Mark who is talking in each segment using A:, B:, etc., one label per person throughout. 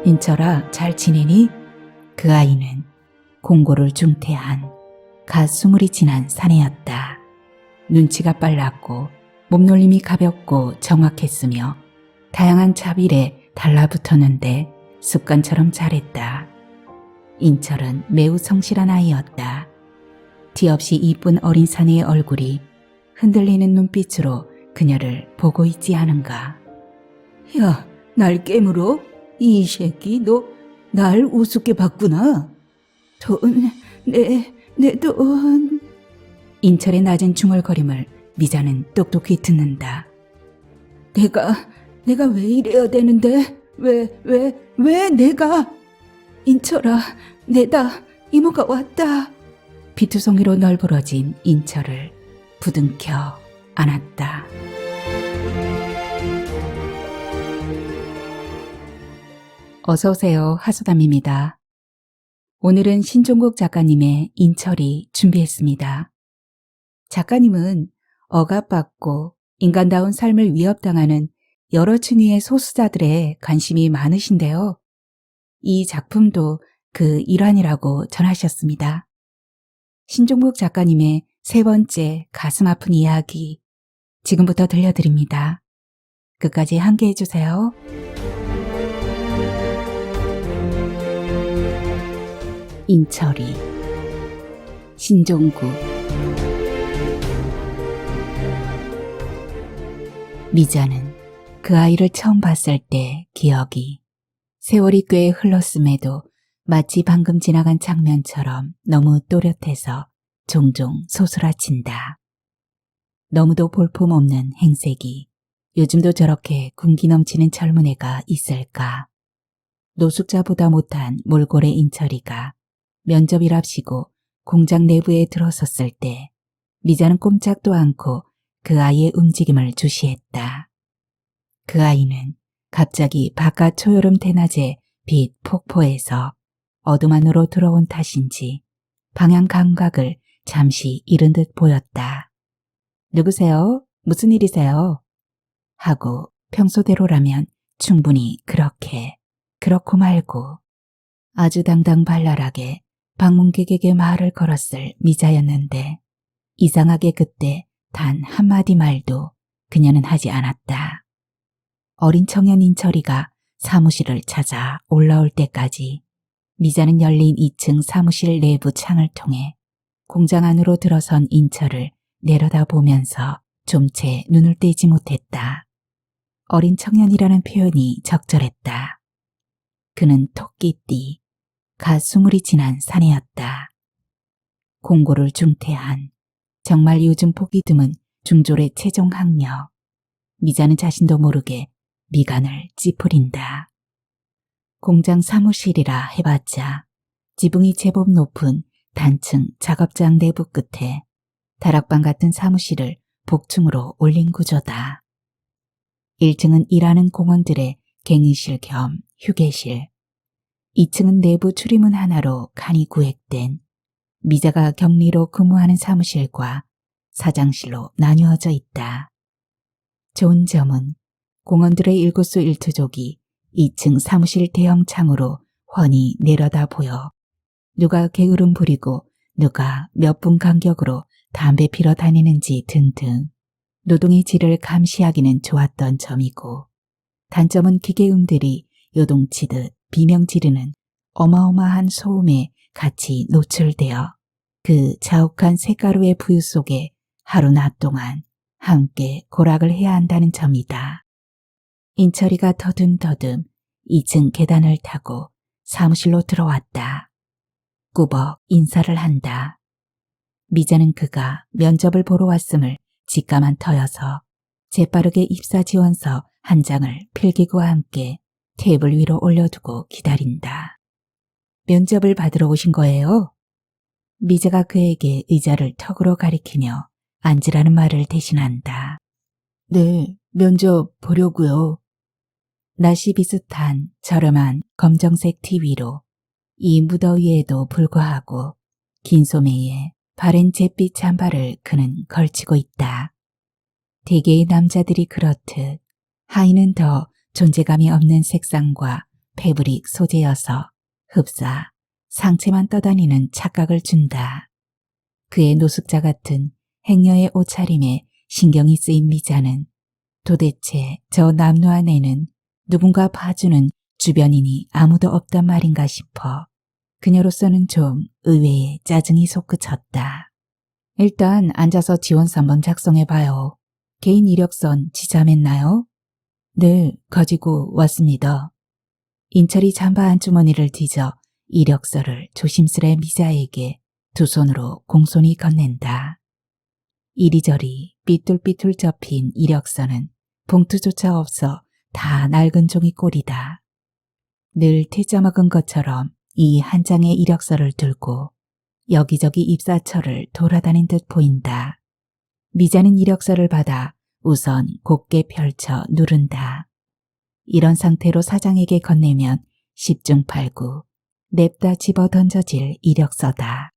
A: 인철아, 잘 지내니? 그 아이는 공고를 중퇴한 갓 20이 지난 사내였다. 눈치가 빨랐고 몸놀림이 가볍고 정확했으며 다양한 차빌에 달라붙었는데 습관처럼 잘했다. 인철은 매우 성실한 아이였다. 뒤없이 이쁜 어린 사내의 얼굴이 흔들리는 눈빛으로 그녀를 보고 있지 않은가.
B: 야, 날 깨물어? 이 새끼, 너 날 우습게 봤구나. 돈, 내 돈.
A: 인철의 낮은 중얼거림을 미자는 똑똑히 듣는다.
B: 내가 왜 이래야 되는데? 왜 내가? 인철아, 내다, 이모가 왔다.
A: 피투성이로 널브러진 인철을 부둥켜 안았다. 어서오세요. 하수담입니다. 오늘은 신종국 작가님의 인철이 준비했습니다. 작가님은 억압받고 인간다운 삶을 위협당하는 여러 층위의 소수자들의 관심이 많으신데요. 이 작품도 그 일환이라고 전하셨습니다. 신종국 작가님의 세 번째 가슴 아픈 이야기, 지금부터 들려드립니다. 끝까지 함께 해주세요. 인철이, 신종국. 미자는 그 아이를 처음 봤을 때 기억이 세월이 꽤 흘렀음에도 마치 방금 지나간 장면처럼 너무 또렷해서 종종 소스라친다. 너무도 볼품없는 행색이 요즘도 저렇게 군기 넘치는 젊은 애가 있을까. 노숙자보다 못한 몰골의 인철이가 면접이랍시고 공장 내부에 들어섰을 때 미자는 꼼짝도 않고 그 아이의 움직임을 주시했다. 그 아이는 갑자기 바깥 초여름 대낮의 빛 폭포에서 어둠 안으로 들어온 탓인지 방향 감각을 잠시 잃은 듯 보였다. 누구세요? 무슨 일이세요? 하고 평소대로라면 충분히 그렇고 말고 아주 당당발랄하게 방문객에게 말을 걸었을 미자였는데 이상하게 그때 단 한마디 말도 그녀는 하지 않았다. 어린 청년 인철이가 사무실을 찾아 올라올 때까지 미자는 열린 2층 사무실 내부 창을 통해 공장 안으로 들어선 인철을 내려다보면서 좀 채 눈을 떼지 못했다. 어린 청년이라는 표현이 적절했다. 그는 토끼띠, 갓 20이 지난 사내였다. 공고를 중퇴한 정말 요즘 보기 드문 중졸의 최종 학력. 미자는 자신도 모르게 미간을 찌푸린다. 공장 사무실이라 해봤자 지붕이 제법 높은 단층 작업장 내부 끝에 다락방 같은 사무실을 복층으로 올린 구조다. 1층은 일하는 공원들의 갱의실 겸 휴게실, 2층은 내부 출입문 하나로 칸이 구획된 미자가 격리로 근무하는 사무실과 사장실로 나뉘어져 있다. 좋은 점은 공원들의 일거수 일투족이 2층 사무실 대형 창으로 훤히 내려다 보여 누가 게으름 부리고 누가 몇 분 간격으로 담배 피러 다니는지 등등 노동의 질을 감시하기는 좋았던 점이고, 단점은 기계음들이 요동치듯 비명 지르는 어마어마한 소음에 같이 노출되어 그 자욱한 색가루의 부유 속에 하루 낮 동안 함께 고락을 해야 한다는 점이다. 인철이가 더듬더듬 2층 계단을 타고 사무실로 들어왔다. 꾸벅 인사를 한다. 미자는 그가 면접을 보러 왔음을 직감한 터여서 재빠르게 입사 지원서 한 장을 필기구와 함께 테이블 위로 올려두고 기다린다. 면접을 받으러 오신 거예요? 미자가 그에게 의자를 턱으로 가리키며 앉으라는 말을 대신한다.
B: 네, 면접 보려고요.
A: 날씨 비슷한 저렴한 검정색 TV로 이 무더위에도 불구하고 긴 소매에 바랜 잿빛 잠바를 그는 걸치고 있다. 대개의 남자들이 그렇듯 하의는 더 존재감이 없는 색상과 패브릭 소재여서 흡사, 상체만 떠다니는 착각을 준다. 그의 노숙자 같은 행여의 옷차림에 신경이 쓰인 미자는 도대체 저 남루 안에는 누군가 봐주는 주변인이 아무도 없단 말인가 싶어 그녀로서는 좀 의외의 짜증이 솟구쳤다. 일단 앉아서 지원서 한번 작성해봐요. 개인 이력선 지참했나요? 네, 가지고 왔습니다. 인철이 잠바 한 주머니를 뒤져 이력서를 조심스레 미자에게 두 손으로 공손히 건넨다. 이리저리 삐뚤삐뚤 접힌 이력서는 봉투조차 없어 다 낡은 종이 꼴이다. 늘 퇴짜먹은 것처럼 이 한 장의 이력서를 들고 여기저기 입사처를 돌아다닌 듯 보인다. 미자는 이력서를 받아 우선 곱게 펼쳐 누른다. 이런 상태로 사장에게 건네면 10중 8구 냅다 집어 던져질 이력서다.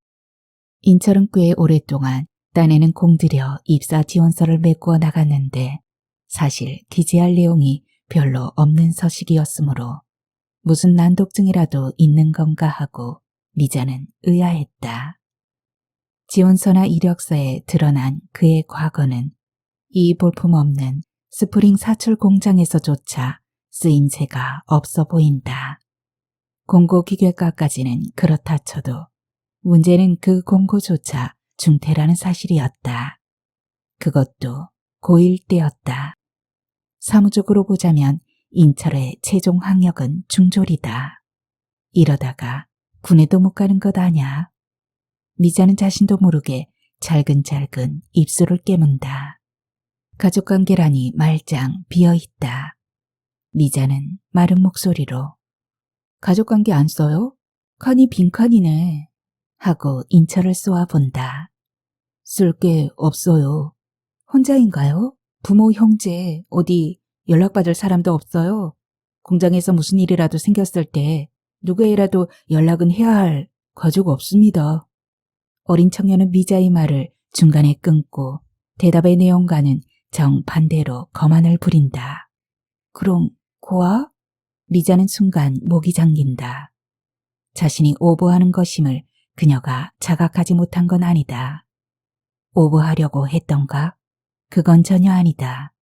A: 인철은 꽤 오랫동안 딴에는 공들여 입사 지원서를 메꾸어 나갔는데 사실 기재할 내용이 별로 없는 서식이었으므로 무슨 난독증이라도 있는 건가 하고 미자는 의아했다. 지원서나 이력서에 드러난 그의 과거는 이 볼품없는 스프링 사출 공장에서조차 쓰임새가 없어 보인다. 공고 기획과까지는 그렇다 쳐도 문제는 그 공고조차 중퇴라는 사실이었다. 그것도 고1 때였다. 사무적으로 보자면 인철의 최종 학력은 중졸이다. 이러다가 군에도 못 가는 것 아냐. 미자는 자신도 모르게 잘근잘근 입술을 깨문다. 가족관계라니 말짱 비어있다. 미자는 마른 목소리로 가족관계 안 써요? 칸이 빈칸이네. 하고 인철을 쏘아본다. 쓸 게 없어요. 혼자인가요? 부모, 형제, 어디 연락받을 사람도 없어요. 공장에서 무슨 일이라도 생겼을 때 누구에라도 연락은 해야 할 가족 없습니다. 어린 청년은 미자의 말을 중간에 끊고 대답의 내용과는 정반대로 거만을 부린다. 그럼 고아? 미자는 순간 목이 잠긴다. 자신이 오버하는 것임을 그녀가 자각하지 못한 건 아니다. 오버하려고 했던가? 그건 전혀 아니다.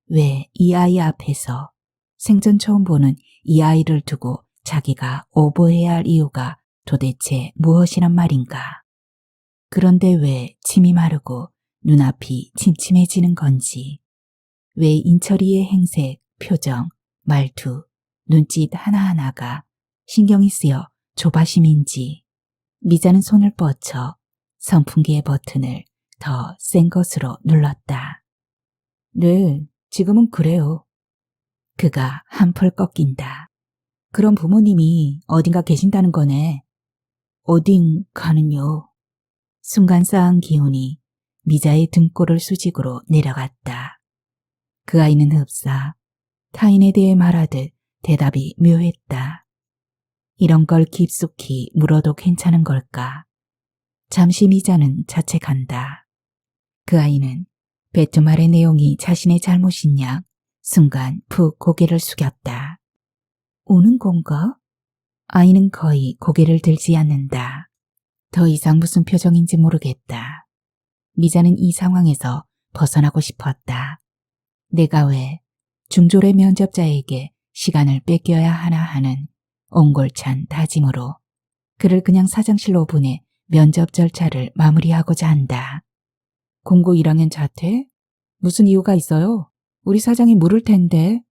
A: 왜 이 아이 앞에서 생전 처음 보는 이 아이를 두고 자기가 오버해야 할 이유가 도대체 무엇이란 말인가? 그런데 왜 침이 마르고 눈앞이 침침해지는 건지, 왜 인철이의 행색, 표정, 말투, 눈짓 하나하나가 신경이 쓰여 조바심인지 미자는 손을 뻗쳐 선풍기의 버튼을 더 센 것으로 눌렀다. 네, 지금은 그래요. 그가 한풀 꺾인다. 그럼 부모님이 어딘가 계신다는 거네. 어딘가는요. 순간 쌓은 기운이 미자의 등골을 수직으로 내려갔다. 그 아이는 흡사 타인에 대해 말하듯 대답이 묘했다. 이런 걸 깊숙이 물어도 괜찮은 걸까? 잠시 미자는 자책한다. 그 아이는 뱉은 말의 내용이 자신의 잘못인 양 순간 푹 고개를 숙였다. 우는 건가? 아이는 거의 고개를 들지 않는다. 더 이상 무슨 표정인지 모르겠다. 미자는 이 상황에서 벗어나고 싶었다. 내가 왜 중졸의 면접자에게 시간을 뺏겨야 하나 하는 옹골찬 다짐으로 그를 그냥 사장실로 보내 면접 절차를 마무리하고자 한다. 공고 1학년 자퇴? 무슨 이유가 있어요? 우리 사장이 물을 텐데.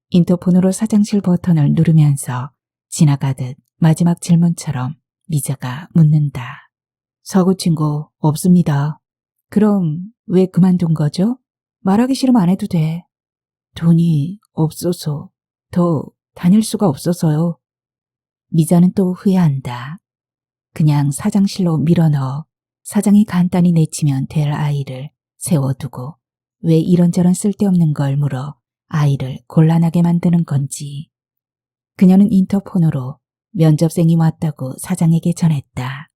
A: 인터폰으로 사장실 버튼을 누르면서 지나가듯 마지막 질문처럼 미자가 묻는다. 사고 친 거 없습니다. 그럼 왜 그만둔 거죠? 말하기 싫으면 안 해도 돼. 돈이 없어서, 더 다닐 수가 없어서요. 미자는 또 후회한다. 그냥 사장실로 밀어넣어 사장이 간단히 내치면 될 아이를 세워두고 왜 이런저런 쓸데없는 걸 물어 아이를 곤란하게 만드는 건지. 그녀는 인터폰으로 면접생이 왔다고 사장에게 전했다.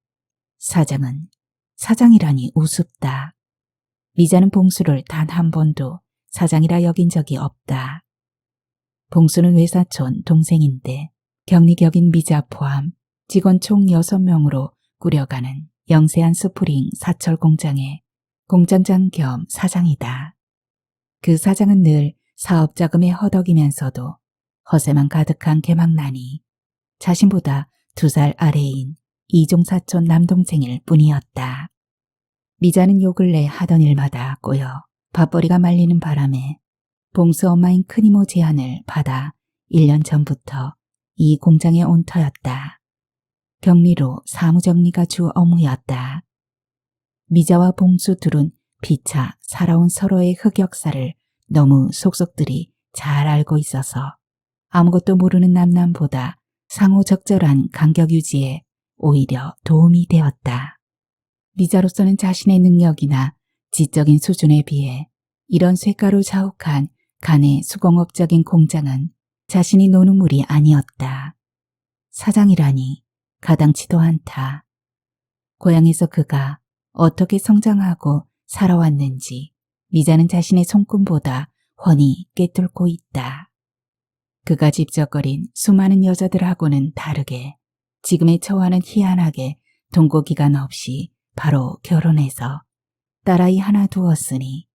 A: 사장은 사장이라니 우습다. 미자는 봉수를 단 한 번도 사장이라 여긴 적이 없다. 봉수는 외사촌 동생인데 격리격인 미자 포함 직원 총 6명으로 꾸려가는 영세한 스프링 사철 공장의 공장장 겸 사장이다. 그 사장은 늘 사업 자금에 허덕이면서도 허세만 가득한 개망난이 자신보다 2살 아래인 이종사촌 남동생일 뿐이었다. 미자는 요 근래 하던 일마다 꼬여 밥벌이가 말리는 바람에 봉수 엄마인 큰이모 제안을 받아 1년 전부터 이 공장에 온 터였다. 격리로 사무정리가 주 업무였다. 미자와 봉수 둘은 피차 살아온 서로의 흑역사를 너무 속속들이 잘 알고 있어서 아무것도 모르는 남남보다 상호 적절한 간격 유지에 오히려 도움이 되었다. 미자로서는 자신의 능력이나 지적인 수준에 비해 이런 쇠가루 자욱한 간의 수공업적인 공장은 자신이 노는 물이 아니었다. 사장이라니 가당치도 않다. 고향에서 그가 어떻게 성장하고 살아왔는지 미자는 자신의 손금보다 훤히 꿰뚫고 있다. 그가 집적거린 수많은 여자들하고는 다르게 지금의 처와는 희한하게 동거기간 없이 바로 결혼해서 딸아이 하나 두었으니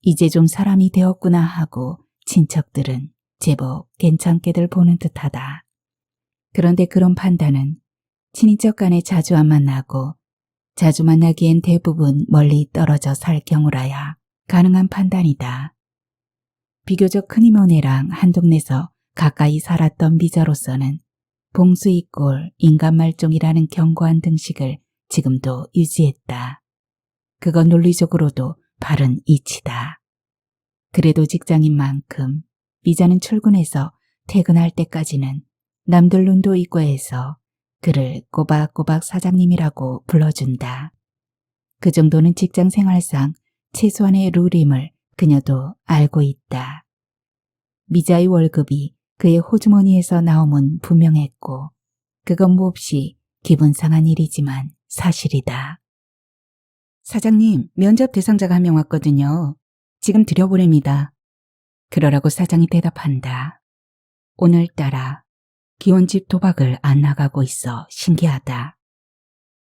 A: 이제 좀 사람이 되었구나 하고 친척들은 제법 괜찮게들 보는 듯하다. 그런데 그런 판단은 친인척 간에 자주 안 만나고 자주 만나기엔 대부분 멀리 떨어져 살 경우라야 가능한 판단이다. 비교적 큰이모네랑 한 동네에서 가까이 살았던 미자로서는 봉수이꼴 인간말종이라는 견고한 등식을 지금도 유지했다. 그건 논리적으로도 바른 이치다. 그래도 직장인 만큼 미자는 출근해서 퇴근할 때까지는 남들 눈도 있고 해서 그를 꼬박꼬박 사장님이라고 불러준다. 그 정도는 직장 생활상 최소한의 룰임을 그녀도 알고 있다. 미자의 월급이 그의 호주머니에서 나옴은 분명했고 그건 몹시 기분 상한 일이지만 사실이다. 사장님, 면접 대상자가 한 명 왔거든요. 지금 들여보냅니다. 그러라고 사장이 대답한다. 오늘따라 기원집 도박을 안 나가고 있어 신기하다.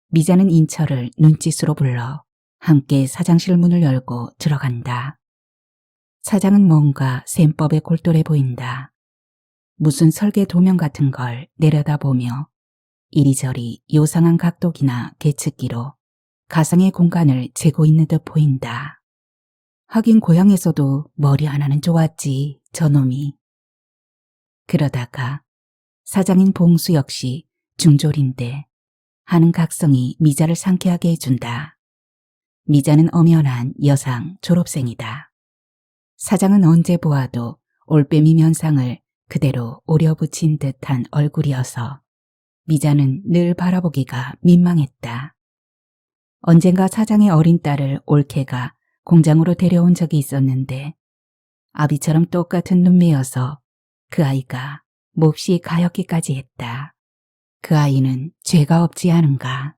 A: 미자는 인철을 눈짓으로 불러 함께 사장실 문을 열고 들어간다. 사장은 뭔가 셈법에 골똘해 보인다. 무슨 설계 도면 같은 걸 내려다보며 이리저리 요상한 각도기나 계측기로 가상의 공간을 재고 있는 듯 보인다. 하긴 고향에서도 머리 하나는 좋았지, 저놈이. 그러다가 사장인 봉수 역시 중졸인데 하는 각성이 미자를 상쾌하게 해준다. 미자는 엄연한 여상 졸업생이다. 사장은 언제 보아도 올빼미 면상을 그대로 오려붙인 듯한 얼굴이어서 미자는 늘 바라보기가 민망했다. 언젠가 사장의 어린 딸을 올케가 공장으로 데려온 적이 있었는데 아비처럼 똑같은 눈매여서 그 아이가 몹시 가엾기까지 했다. 그 아이는 죄가 없지 않은가.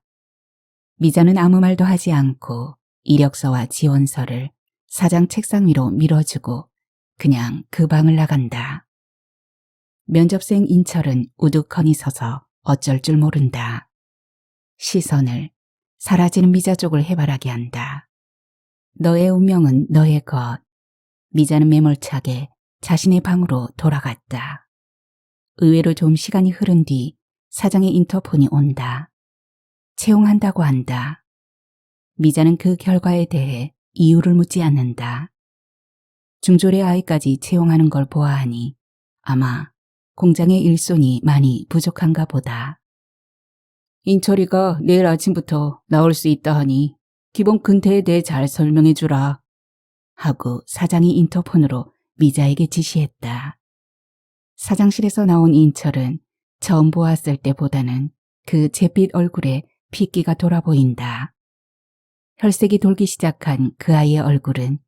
A: 미자는 아무 말도 하지 않고 이력서와 지원서를 사장 책상 위로 밀어주고 그냥 그 방을 나간다. 면접생 인철은 우두커니 서서 어쩔 줄 모른다. 시선을 사라지는 미자 쪽을 해바라게 한다. 너의 운명은 너의 것. 미자는 매몰차게 자신의 방으로 돌아갔다. 의외로 좀 시간이 흐른 뒤 사장의 인터폰이 온다. 채용한다고 한다. 미자는 그 결과에 대해 이유를 묻지 않는다. 중졸의 아이까지 채용하는 걸 보아하니 아마 공장의 일손이 많이 부족한가 보다. 인철이가 내일 아침부터 나올 수 있다 하니 기본 근태에 대해 잘 설명해 주라. 하고 사장이 인터폰으로 미자에게 지시했다. 사장실에서 나온 인철은 처음 보았을 때보다는 그 잿빛 얼굴에 핏기가 돌아 보인다. 혈색이 돌기 시작한 그 아이의 얼굴은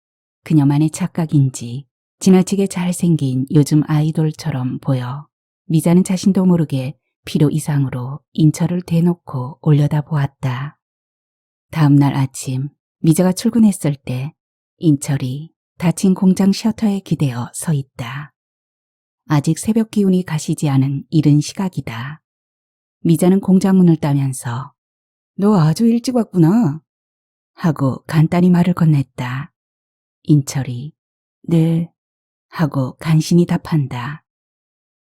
A: 그녀만의 착각인지 지나치게 잘생긴 요즘 아이돌처럼 보여 미자는 자신도 모르게 필요 이상으로 인철을 대놓고 올려다보았다. 다음 날 아침 미자가 출근했을 때 인철이 닫힌 공장 셔터에 기대어 서 있다. 아직 새벽 기운이 가시지 않은 이른 시각이다. 미자는 공장 문을 따면서
B: 너 아주 일찍 왔구나.
A: 하고 간단히 말을 건넸다. 인철이
B: 네.
A: 하고 간신히 답한다.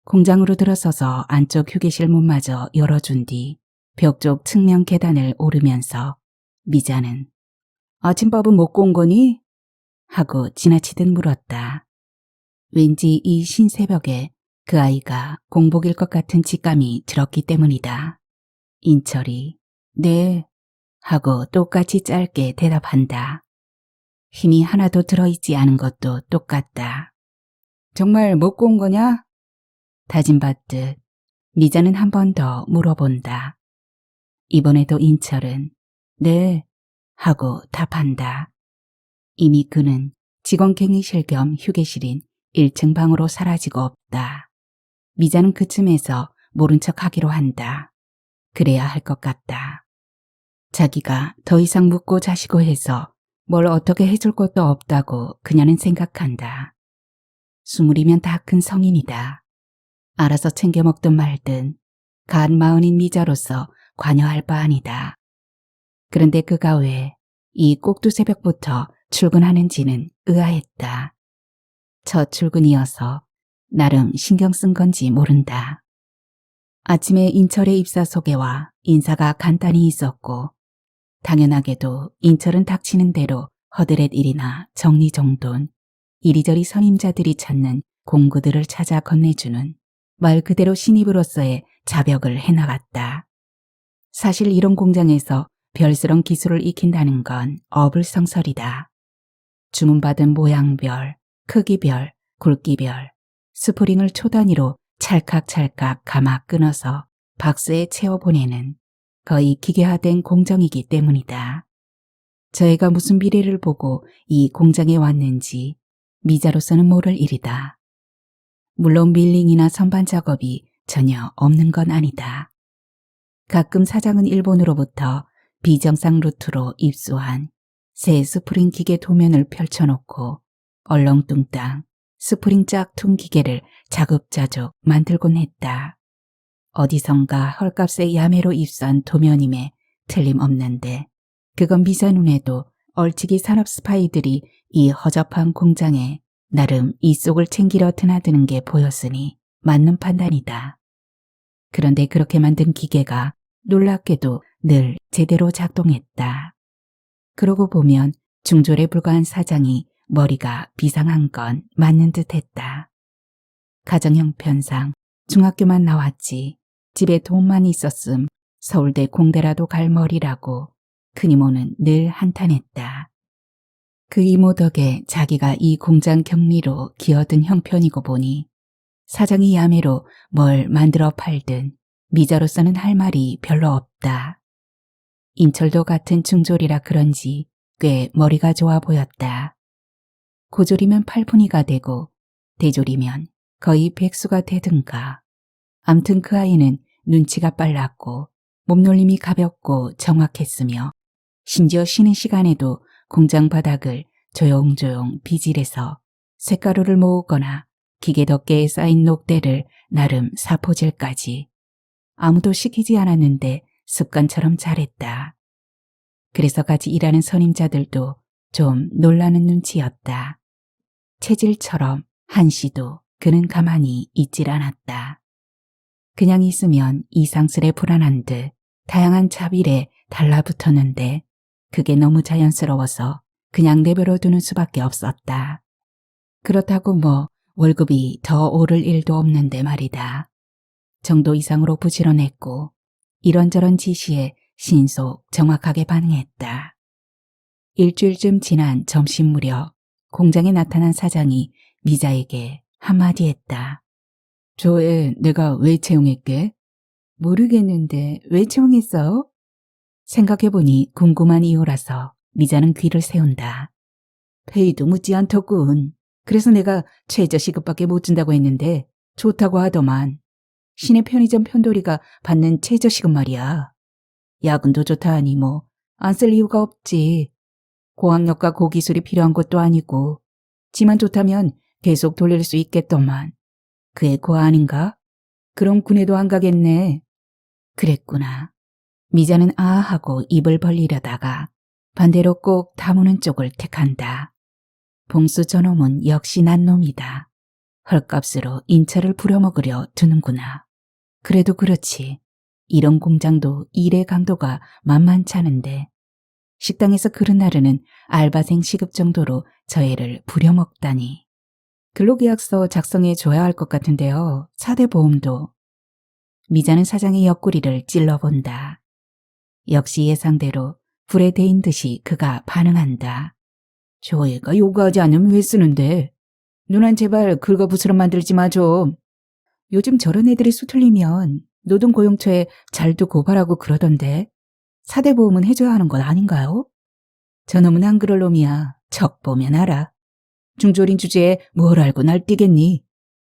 A: 공장으로 들어서서 안쪽 휴게실 문마저 열어준 뒤 벽 쪽 측면 계단을 오르면서 미자는
B: 아침밥은 먹고 온 거니?
A: 하고 지나치듯 물었다. 왠지 이 신새벽에 그 아이가 공복일 것 같은 직감이 들었기 때문이다. 인철이
B: 네.
A: 하고 똑같이 짧게 대답한다. 힘이 하나도 들어있지 않은 것도 똑같다.
B: 정말 먹고 온 거냐?
A: 다짐받듯 미자는 한 번 더 물어본다. 이번에도 인철은
B: 네.
A: 하고 답한다. 이미 그는 직원갱의실 겸 휴게실인 1층 방으로 사라지고 없다. 미자는 그쯤에서 모른 척 하기로 한다. 그래야 할 것 같다. 자기가 더 이상 묻고 자시고 해서 뭘 어떻게 해줄 것도 없다고 그녀는 생각한다. 20이면 다 큰 성인이다. 알아서 챙겨 먹든 말든 간 마흔인 미자로서 관여할 바 아니다. 그런데 그가 왜 이 꼭두 새벽부터 출근하는지는 의아했다. 첫 출근이어서 나름 신경 쓴 건지 모른다. 아침에 인철의 입사 소개와 인사가 간단히 있었고 당연하게도 인철은 닥치는 대로 허드렛 일이나 정리정돈, 이리저리 선임자들이 찾는 공구들을 찾아 건네주는 말 그대로 신입으로서의 자벽을 해나갔다. 사실 이런 공장에서 별스런 기술을 익힌다는 건 어불성설이다. 주문받은 모양별, 크기별, 굵기별, 스프링을 초 단위로 찰칵찰칵 감아 끊어서 박스에 채워보내는 거의 기계화된 공정이기 때문이다. 저희가 무슨 미래를 보고 이 공장에 왔는지 미자로서는 모를 일이다. 물론 밀링이나 선반 작업이 전혀 없는 건 아니다. 가끔 사장은 일본으로부터 비정상 루트로 입수한 새 스프링 기계 도면을 펼쳐놓고 얼렁뚱땅 스프링 짝퉁 기계를 자급자족 만들곤 했다. 어디선가 헐값에 야매로 입수한 도면임에 틀림없는데 그건 미자 눈에도 얼치기 산업 스파이들이 이 허접한 공장에 나름 이속을 챙기려 드나드는 게 보였으니 맞는 판단이다. 그런데 그렇게 만든 기계가 놀랍게도 늘 제대로 작동했다. 그러고 보면 중졸에 불과한 사장이 머리가 비상한 건 맞는 듯 했다. 가정 형편상 중학교만 나왔지 집에 돈만 있었음 서울대 공대라도 갈 머리라고 큰 이모는 늘 한탄했다. 그 이모 덕에 자기가 이 공장 격리로 기어든 형편이고 보니 사장이 야매로 뭘 만들어 팔든 미자로서는 할 말이 별로 없다. 인철도 같은 중졸이라 그런지 꽤 머리가 좋아 보였다. 고졸이면 팔푼이가 되고 대졸이면 거의 백수가 되든가. 암튼 그 아이는 눈치가 빨랐고 몸놀림이 가볍고 정확했으며 심지어 쉬는 시간에도 공장 바닥을 조용조용 비질해서 쇳가루를 모으거나 기계 덮개에 쌓인 녹대를 나름 사포질까지 아무도 시키지 않았는데 습관처럼 잘했다. 그래서 같이 일하는 선임자들도 좀 놀라는 눈치였다. 체질처럼 한시도 그는 가만히 있질 않았다. 그냥 있으면 이상스레 불안한 듯 다양한 자빌에 달라붙었는데 그게 너무 자연스러워서 그냥 내버려 두는 수밖에 없었다. 그렇다고 뭐 월급이 더 오를 일도 없는데 말이다. 정도 이상으로 부지런했고 이런저런 지시에 신속 정확하게 반응했다. 일주일쯤 지난 점심 무렵 공장에 나타난 사장이 미자에게 한마디 했다.
B: 저 애 내가 왜 채용했게? 모르겠는데 왜 채용했어?
A: 생각해보니 궁금한 이유라서 미자는 귀를 세운다.
B: 페이도 묻지 않더군. 그래서 내가 최저 시급밖에 못 준다고 했는데 좋다고 하더만. 시내 편의점 편돌이가 받는 최저 시급 말이야. 야근도 좋다 하니 뭐 안 쓸 이유가 없지. 고학력과 고기술이 필요한 것도 아니고 지만 좋다면 계속 돌릴 수 있겠더만. 그의 고아 아닌가? 그럼 군에도 안 가겠네.
A: 그랬구나. 미자는 아 하고 입을 벌리려다가 반대로 꼭 다무는 쪽을 택한다. 봉수 저놈은 역시 난 놈이다. 헐값으로 인처를 부려먹으려 두는구나. 그래도 그렇지. 이런 공장도 일의 강도가 만만찮은데 식당에서 그런 날에는 알바생 시급 정도로 저 애를 부려먹다니. 근로계약서 작성해 줘야 할 것 같은데요. 4대 보험도. 미자는 사장의 옆구리를 찔러본다. 역시 예상대로 불에 데인 듯이 그가 반응한다.
B: 저 애가 요구하지 않으면 왜 쓰는데? 누난 제발 긁어부스럼 만들지 마 좀. 요즘 저런 애들이 수틀리면 노동고용처에 잘도 고발하고 그러던데 4대 보험은 해줘야 하는 건 아닌가요? 저놈은 안 그럴 놈이야. 척 보면 알아. 중졸인 주제에 뭘 알고 날뛰겠니?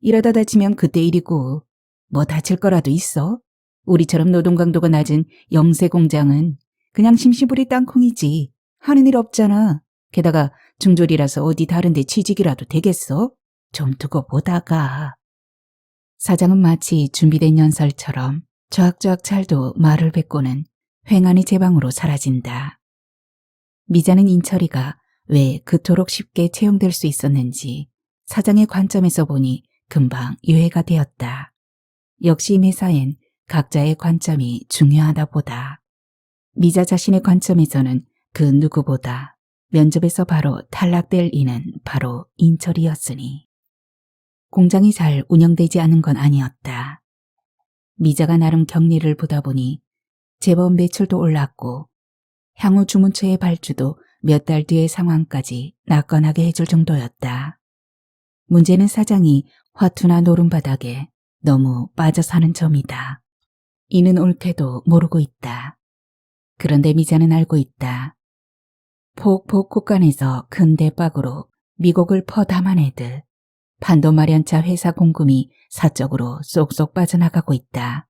B: 일하다 다치면 그때 일이고 뭐 다칠 거라도 있어? 우리처럼 노동 강도가 낮은 영세 공장은 그냥 심시부리 땅콩이지. 하는 일 없잖아. 게다가 중졸이라서 어디 다른 데 취직이라도 되겠어? 좀 두고 보다가.
A: 사장은 마치 준비된 연설처럼 쫙쫙 찰도 말을 뱉고는 횡하니 제 방으로 사라진다. 미자는 인철이가 왜 그토록 쉽게 채용될 수 있었는지 사장의 관점에서 보니 금방 유해가 되었다. 역시 매사엔 각자의 관점이 중요하다 보다. 미자 자신의 관점에서는 그 누구보다 면접에서 바로 탈락될 이는 바로 인철이었으니. 공장이 잘 운영되지 않은 건 아니었다. 미자가 나름 격리를 보다 보니 제법 매출도 올랐고 향후 주문처의 발주도 몇 달 뒤의 상황까지 나건하게 해줄 정도였다. 문제는 사장이 화투나 노름바닥에 너무 빠져 사는 점이다. 이는 옳게도 모르고 있다. 그런데 미자는 알고 있다. 폭폭 곳간에서 큰 대박으로 미곡을 퍼 담아내듯 판도 마련차 회사 공금이 사적으로 쏙쏙 빠져나가고 있다.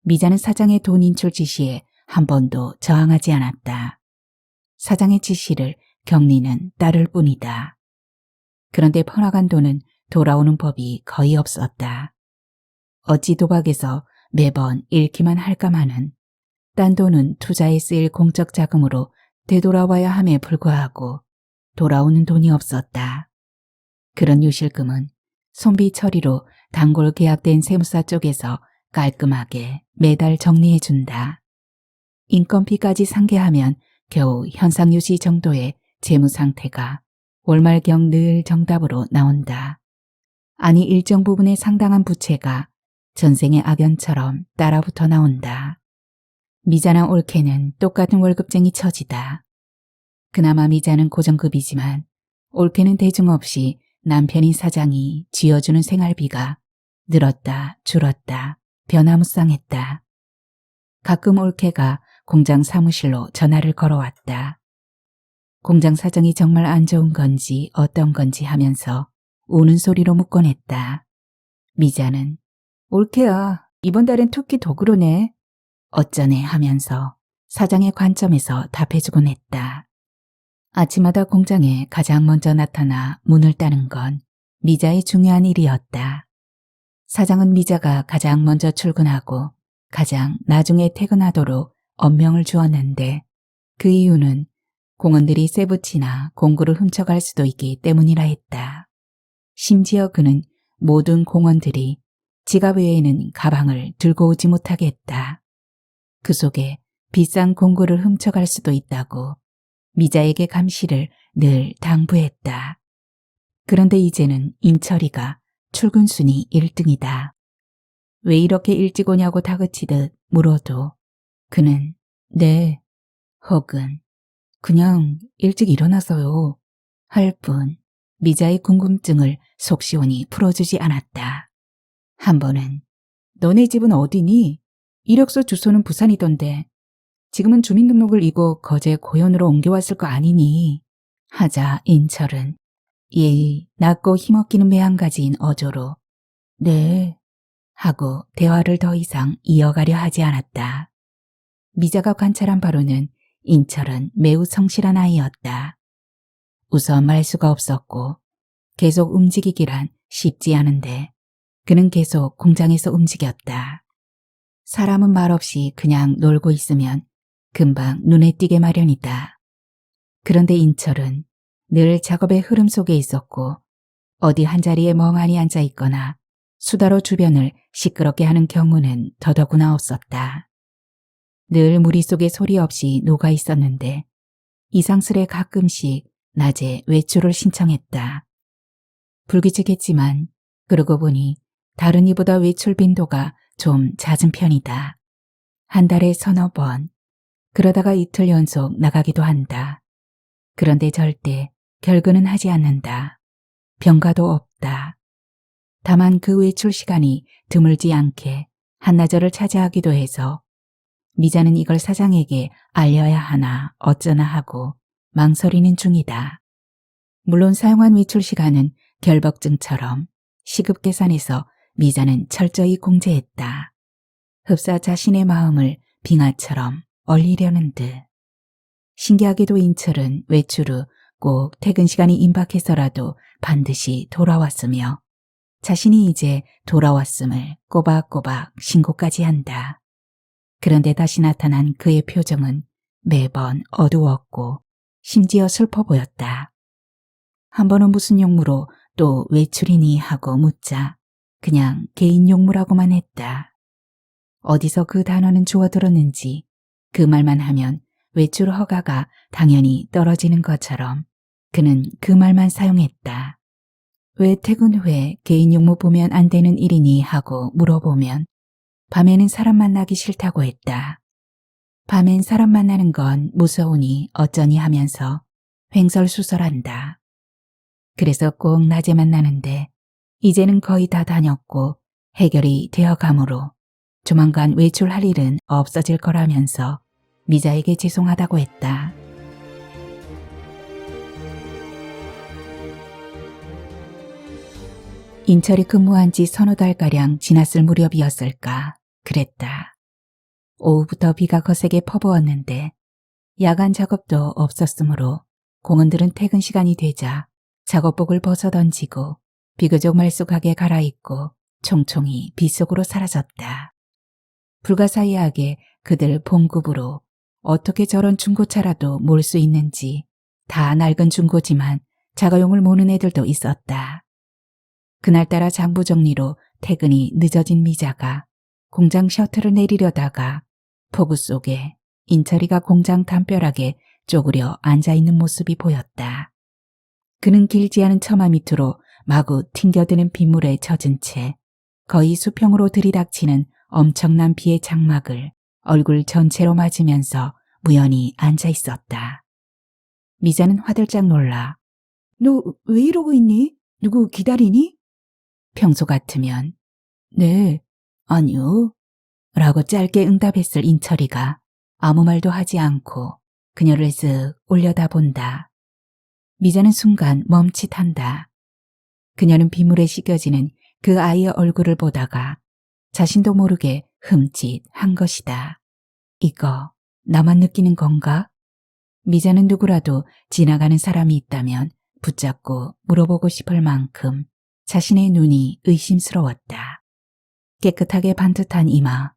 A: 미자는 사장의 돈 인출 지시에 한 번도 저항하지 않았다. 사장의 지시를 격리는 따를 뿐이다. 그런데 퍼나간 돈은 돌아오는 법이 거의 없었다. 어찌 도박에서 매번 잃기만 할까마는 딴 돈은 투자에 쓰일 공적 자금으로 되돌아와야 함에 불구하고 돌아오는 돈이 없었다. 그런 유실금은 손비 처리로 단골 계약된 세무사 쪽에서 깔끔하게 매달 정리해준다. 인건비까지 상계하면 겨우 현상유지 정도의 재무 상태가 월말경 늘 정답으로 나온다. 아니 일정 부분의 상당한 부채가 전생의 악연처럼 따라붙어 나온다. 미자나 올케는 똑같은 월급쟁이 처지다. 그나마 미자는 고정급이지만 올케는 대중 없이 남편인 사장이 쥐어주는 생활비가 늘었다 줄었다 변화무쌍했다. 가끔 올케가 공장 사무실로 전화를 걸어왔다. 공장 사정이 정말 안 좋은 건지 어떤 건지 하면서 우는 소리로 묻곤 했다. 미자는
B: 올케야, 이번 달엔 특히 더 그러네.
A: 어쩌네 하면서 사장의 관점에서 답해주곤 했다. 아침마다 공장에 가장 먼저 나타나 문을 따는 건 미자의 중요한 일이었다. 사장은 미자가 가장 먼저 출근하고 가장 나중에 퇴근하도록 엄명을 주었는데 그 이유는 공원들이 쇠붙이나 공구를 훔쳐갈 수도 있기 때문이라 했다. 심지어 그는 모든 공원들이 지갑 외에는 가방을 들고 오지 못하게 했다. 그 속에 비싼 공구를 훔쳐갈 수도 있다고 미자에게 감시를 늘 당부했다. 그런데 이제는 임철이가 출근 순위 1등이다. 왜 이렇게 일찍 오냐고 다그치듯 물어도 그는 네 혹은 그냥 일찍 일어나서요 할 뿐 미자의 궁금증을 속시원히 풀어주지 않았다. 한 번은
B: 너네 집은 어디니? 이력서 주소는 부산이던데. 지금은 주민등록을 이고 거제 고현으로 옮겨왔을 거 아니니?
A: 하자 인철은 예의 낮고 힘없기는 매한가지인 어조로 네 하고 대화를 더 이상 이어가려 하지 않았다. 미자가 관찰한 바로는 인철은 매우 성실한 아이였다. 우선 말 수가 없었고 계속 움직이기란 쉽지 않은데 그는 계속 공장에서 움직였다. 사람은 말없이 그냥 놀고 있으면 금방 눈에 띄게 마련이다. 그런데 인철은 늘 작업의 흐름 속에 있었고 어디 한자리에 멍하니 앉아 있거나 수다로 주변을 시끄럽게 하는 경우는 더더구나 없었다. 늘 무리 속에 소리 없이 녹아 있었는데 이상스레 가끔씩 낮에 외출을 신청했다. 불규칙했지만 그러고 보니 다른 이보다 외출 빈도가 좀 잦은 편이다. 한 달에 서너 번, 그러다가 이틀 연속 나가기도 한다. 그런데 절대 결근은 하지 않는다. 병가도 없다. 다만 그 외출 시간이 드물지 않게 한나절을 차지하기도 해서 미자는 이걸 사장에게 알려야 하나 어쩌나 하고 망설이는 중이다. 물론 사용한 외출 시간은 결벽증처럼 시급 계산해서 미자는 철저히 공제했다. 흡사 자신의 마음을 빙하처럼 얼리려는 듯. 신기하게도 인철은 외출 후 꼭 퇴근 시간이 임박해서라도 반드시 돌아왔으며 자신이 이제 돌아왔음을 꼬박꼬박 신고까지 한다. 그런데 다시 나타난 그의 표정은 매번 어두웠고 심지어 슬퍼 보였다. 한 번은 무슨 용무로 또 외출이니 하고 묻자 그냥 개인 용무라고만 했다. 어디서 그 단어는 주워들었는지 그 말만 하면 외출 허가가 당연히 떨어지는 것처럼 그는 그 말만 사용했다. 왜 퇴근 후에 개인 용무 보면 안 되는 일이니 하고 물어보면 밤에는 사람 만나기 싫다고 했다. 밤엔 사람 만나는 건 무서우니 어쩌니 하면서 횡설수설한다. 그래서 꼭 낮에 만나는데 이제는 거의 다 다녔고 해결이 되어 가므로 조만간 외출할 일은 없어질 거라면서 미자에게 죄송하다고 했다. 인철이 근무한 지 서너 달가량 지났을 무렵이었을까 그랬다. 오후부터 비가 거세게 퍼부었는데 야간 작업도 없었으므로 공원들은 퇴근 시간이 되자 작업복을 벗어던지고 비교적 말쑥하게 갈아입고 총총히 빗속으로 사라졌다. 불가사의하게 그들 봉급으로 어떻게 저런 중고차라도 몰 수 있는지 다 낡은 중고지만 자가용을 모는 애들도 있었다. 그날따라 장부 정리로 퇴근이 늦어진 미자가 공장 셔틀을 내리려다가 폭우 속에 인철이가 공장 담벼락에 쪼그려 앉아있는 모습이 보였다. 그는 길지 않은 처마 밑으로 마구 튕겨드는 빗물에 젖은 채 거의 수평으로 들이닥치는 엄청난 비의 장막을 얼굴 전체로 맞으면서 무연히 앉아있었다. 미자는 화들짝 놀라 너 왜 이러고 있니? 누구 기다리니? 평소 같으면 네, 아니요 라고 짧게 응답했을 인철이가 아무 말도 하지 않고 그녀를 쓱 올려다본다. 미자는 순간 멈칫한다. 그녀는 빗물에 씻겨지는 그 아이의 얼굴을 보다가 자신도 모르게 흠칫한 것이다. 이거 나만 느끼는 건가? 미자는 누구라도 지나가는 사람이 있다면 붙잡고 물어보고 싶을 만큼 자신의 눈이 의심스러웠다. 깨끗하게 반듯한 이마,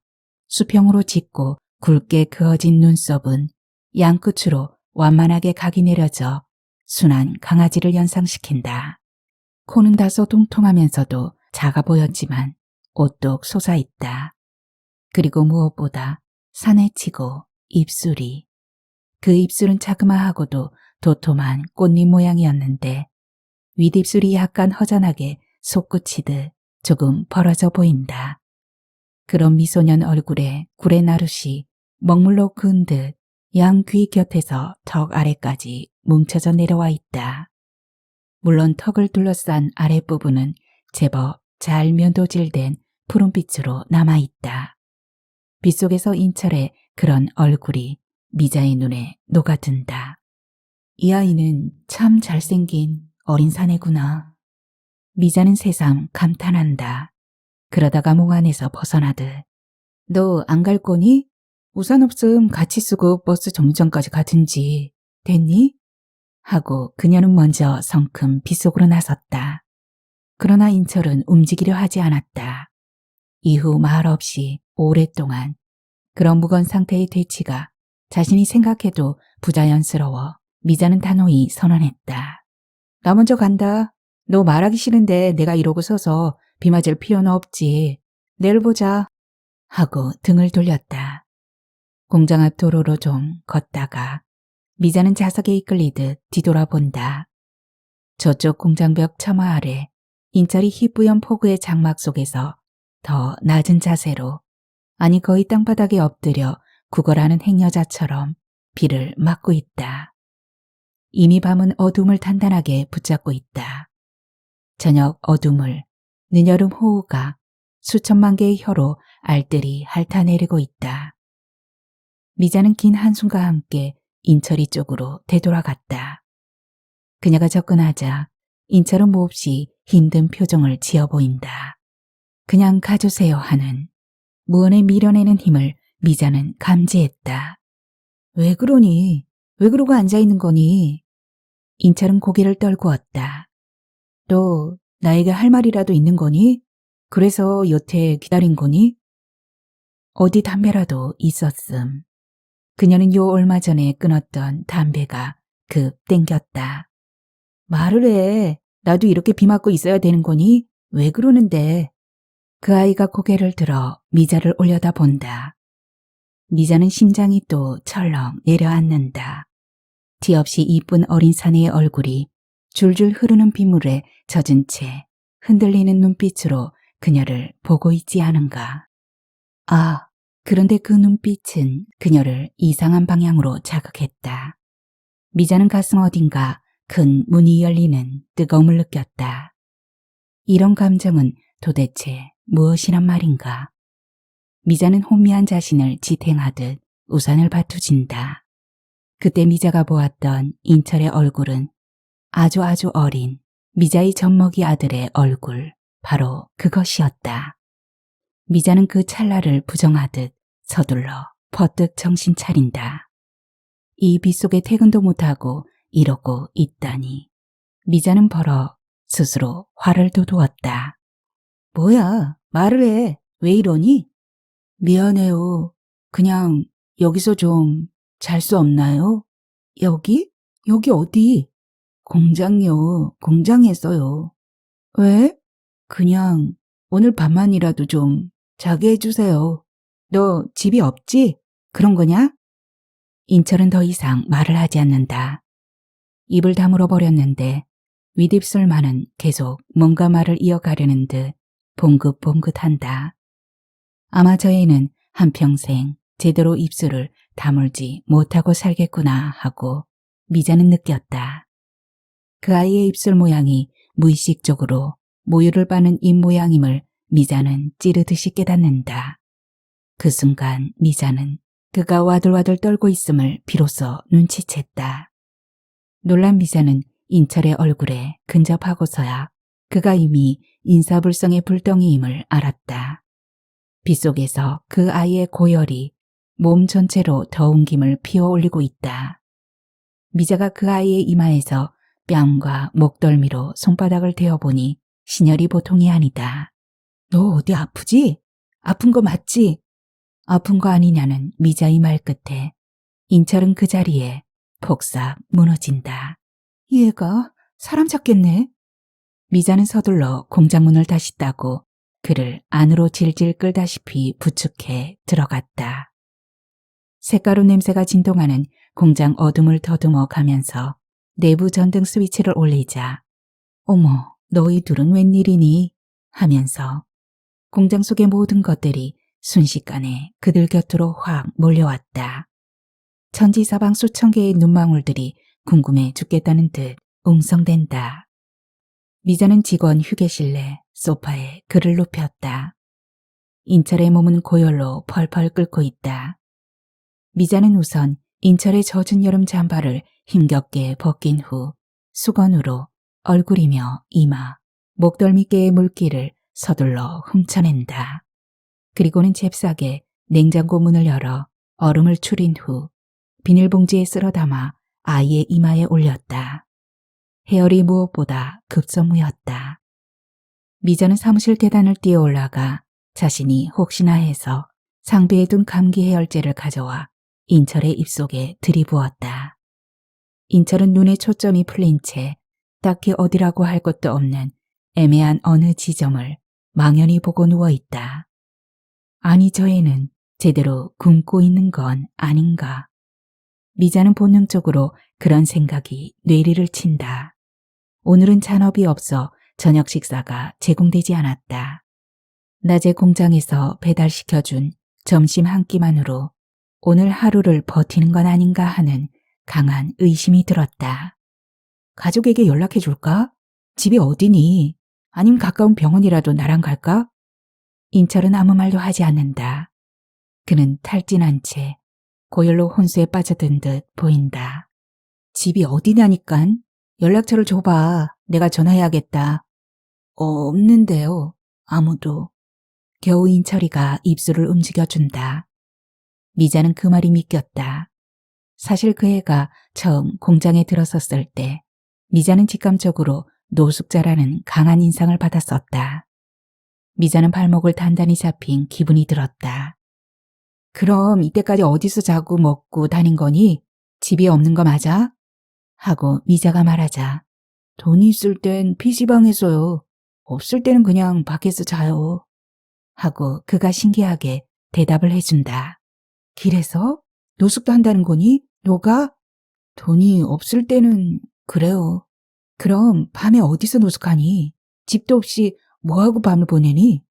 A: 수평으로 짙고 굵게 그어진 눈썹은 양끝으로 완만하게 각이 내려져 순한 강아지를 연상시킨다. 코는 다소 통통하면서도 작아 보였지만 오똑 솟아있다. 그리고 무엇보다 산해치고 입술이. 그 입술은 자그마하고도 도톰한 꽃잎 모양이었는데 윗입술이 약간 허전하게 솟구치듯 조금 벌어져 보인다. 그런 미소년 얼굴에 굴의 나룻이 먹물로 그은 듯 양 귀 곁에서 턱 아래까지 뭉쳐져 내려와 있다. 물론 턱을 둘러싼 아랫부분은 제법 잘 면도질된 푸른빛으로 남아있다. 빗속에서 인철의 그런 얼굴이 미자의 눈에 녹아든다. 이 아이는 참 잘생긴 어린 사내구나. 미자는 새삼 감탄한다. 그러다가 몽 안에서 벗어나듯 너 안 갈 거니? 우산 없음 같이 쓰고 버스 정류장까지 가든지 됐니? 하고 그녀는 먼저 성큼 빗속으로 나섰다. 그러나 인철은 움직이려 하지 않았다. 이후 말 없이 오랫동안 그런 무건 상태의 대치가 자신이 생각해도 부자연스러워 미자는 단호히 선언했다. 나 먼저 간다. 너 말하기 싫은데 내가 이러고 서서 비 맞을 필요는 없지. 내일 보자. 하고 등을 돌렸다. 공장 앞 도로로 좀 걷다가 미자는 자석에 이끌리듯 뒤돌아본다. 저쪽 공장벽 처마 아래 인철이 희뿌연 폭우의 장막 속에서 더 낮은 자세로, 아니 거의 땅바닥에 엎드려 구걸하는 행여자처럼 비를 맞고 있다. 이미 밤은 어둠을 단단하게 붙잡고 있다. 저녁 어둠을 늦여름 호우가 수천만 개의 혀로 알뜰히 핥아내리고 있다. 미자는 긴 한숨과 함께 인철이 쪽으로 되돌아갔다. 그녀가 접근하자 인철은 몹시 힘든 표정을 지어 보인다. 그냥 가주세요 하는 무언에 밀어내는 힘을 미자는 감지했다. 왜 그러니? 왜 그러고 앉아있는 거니? 인철은 고개를 떨구었다. 너 나에게 할 말이라도 있는 거니? 그래서 여태 기다린 거니? 어디 담배라도 있었음. 그녀는 요 얼마 전에 끊었던 담배가 급 땡겼다. 말을 해. 나도 이렇게 비 맞고 있어야 되는 거니? 왜 그러는데? 그 아이가 고개를 들어 미자를 올려다본다. 미자는 심장이 또 철렁 내려앉는다. 티 없이 이쁜 어린 사내의 얼굴이 줄줄 흐르는 빗물에 젖은 채 흔들리는 눈빛으로 그녀를 보고 있지 않은가. 아, 그런데 그 눈빛은 그녀를 이상한 방향으로 자극했다. 미자는 가슴 어딘가 큰 문이 열리는 뜨거움을 느꼈다. 이런 감정은 도대체 무엇이란 말인가. 미자는 혼미한 자신을 지탱하듯 우산을 받투진다. 그때 미자가 보았던 인철의 얼굴은 아주 어린 미자의 젖먹이 아들의 얼굴, 바로 그것이었다. 미자는 그 찰나를 부정하듯 서둘러 퍼뜩 정신 차린다. 이 빗속에 퇴근도 못하고 이러고 있다니. 미자는 벌어 스스로 화를 돋우었다. 뭐야, 말을 해. 왜 이러니? 미안해요. 그냥 여기서 좀 잘 수 없나요? 여기? 여기 어디? 공장요. 공장에서요. 왜? 그냥 오늘 밤만이라도 좀 자게 해주세요. 너 집이 없지? 그런 거냐? 인철은 더 이상 말을 하지 않는다. 입을 다물어 버렸는데 윗입술만은 계속 뭔가 말을 이어가려는 듯 봉긋봉긋한다. 아마 저 애는 한평생 제대로 입술을 다물지 못하고 살겠구나 하고 미자는 느꼈다. 그 아이의 입술 모양이 무의식적으로 모유를 빠는 입 모양임을 미자는 찌르듯이 깨닫는다. 그 순간 미자는 그가 와들와들 떨고 있음을 비로소 눈치챘다. 놀란 미자는 인철의 얼굴에 근접하고서야 그가 이미 인사불성의 불덩이임을 알았다. 빗속에서 그 아이의 고열이 몸 전체로 더운 김을 피어올리고 있다. 미자가 그 아이의 이마에서 뺨과 목덜미로 손바닥을 대어보니 신혈이 보통이 아니다. 너 어디 아프지? 아픈 거 맞지? 아픈 거 아니냐는 미자의 말 끝에 인철은 그 자리에 폭삭 무너진다. 얘가 사람 잡겠네. 미자는 서둘러 공장문을 다시 따고 그를 안으로 질질 끌다시피 부축해 들어갔다. 색가루 냄새가 진동하는 공장 어둠을 더듬어 가면서 내부 전등 스위치를 올리자 어머, 너희 둘은 웬일이니? 하면서 공장 속의 모든 것들이 순식간에 그들 곁으로 확 몰려왔다. 천지사방 수천 개의 눈망울들이 궁금해 죽겠다는 듯 웅성댄다. 미자는 직원 휴게실 내 소파에 그를 눕혔다. 인철의 몸은 고열로 펄펄 끓고 있다. 미자는 우선 인철의 젖은 여름 잠바를 힘겹게 벗긴 후 수건으로 얼굴이며 이마, 목덜미께의 물기를 서둘러 훔쳐낸다. 그리고는 잽싸게 냉장고 문을 열어 얼음을 추린 후 비닐봉지에 쓸어 담아 아이의 이마에 올렸다. 해열이 무엇보다 급선무였다. 미자는 사무실 계단을 뛰어 올라가 자신이 혹시나 해서 상비에 둔 감기 해열제를 가져와 인철의 입속에 들이부었다. 인철은 눈에 초점이 풀린 채 딱히 어디라고 할 것도 없는 애매한 어느 지점을 망연히 보고 누워있다. 아니 저 애는 제대로 굶고 있는 건 아닌가. 미자는 본능적으로 그런 생각이 뇌리를 친다. 오늘은 잔업이 없어 저녁 식사가 제공되지 않았다. 낮에 공장에서 배달시켜준 점심 한 끼만으로 오늘 하루를 버티는 건 아닌가 하는 강한 의심이 들었다. 가족에게 연락해 줄까? 집이 어디니? 아님 가까운 병원이라도 나랑 갈까? 인철은 아무 말도 하지 않는다. 그는 탈진한 채 고열로 혼수에 빠져든 듯 보인다. 집이 어디냐니깐? 연락처를 줘봐. 내가 전화해야겠다. 없는데요. 아무도. 겨우 인철이가 입술을 움직여준다. 미자는 그 말이 믿겼다. 사실 그 애가 처음 공장에 들어섰을 때 미자는 직감적으로 노숙자라는 강한 인상을 받았었다. 미자는 발목을 단단히 잡힌 기분이 들었다. 그럼 이때까지 어디서 자고 먹고 다닌 거니? 집이 없는 거 맞아? 하고 미자가 말하자. 돈이 있을 땐 PC방에서요. 없을 때는 그냥 밖에서 자요. 하고 그가 신기하게 대답을 해준다. 길에서? 노숙도 한다는 거니? 너가? 돈이 없을 때는 그래요. 그럼 밤에 어디서 노숙하니? 집도 없이 뭐하고 밤을 보내니?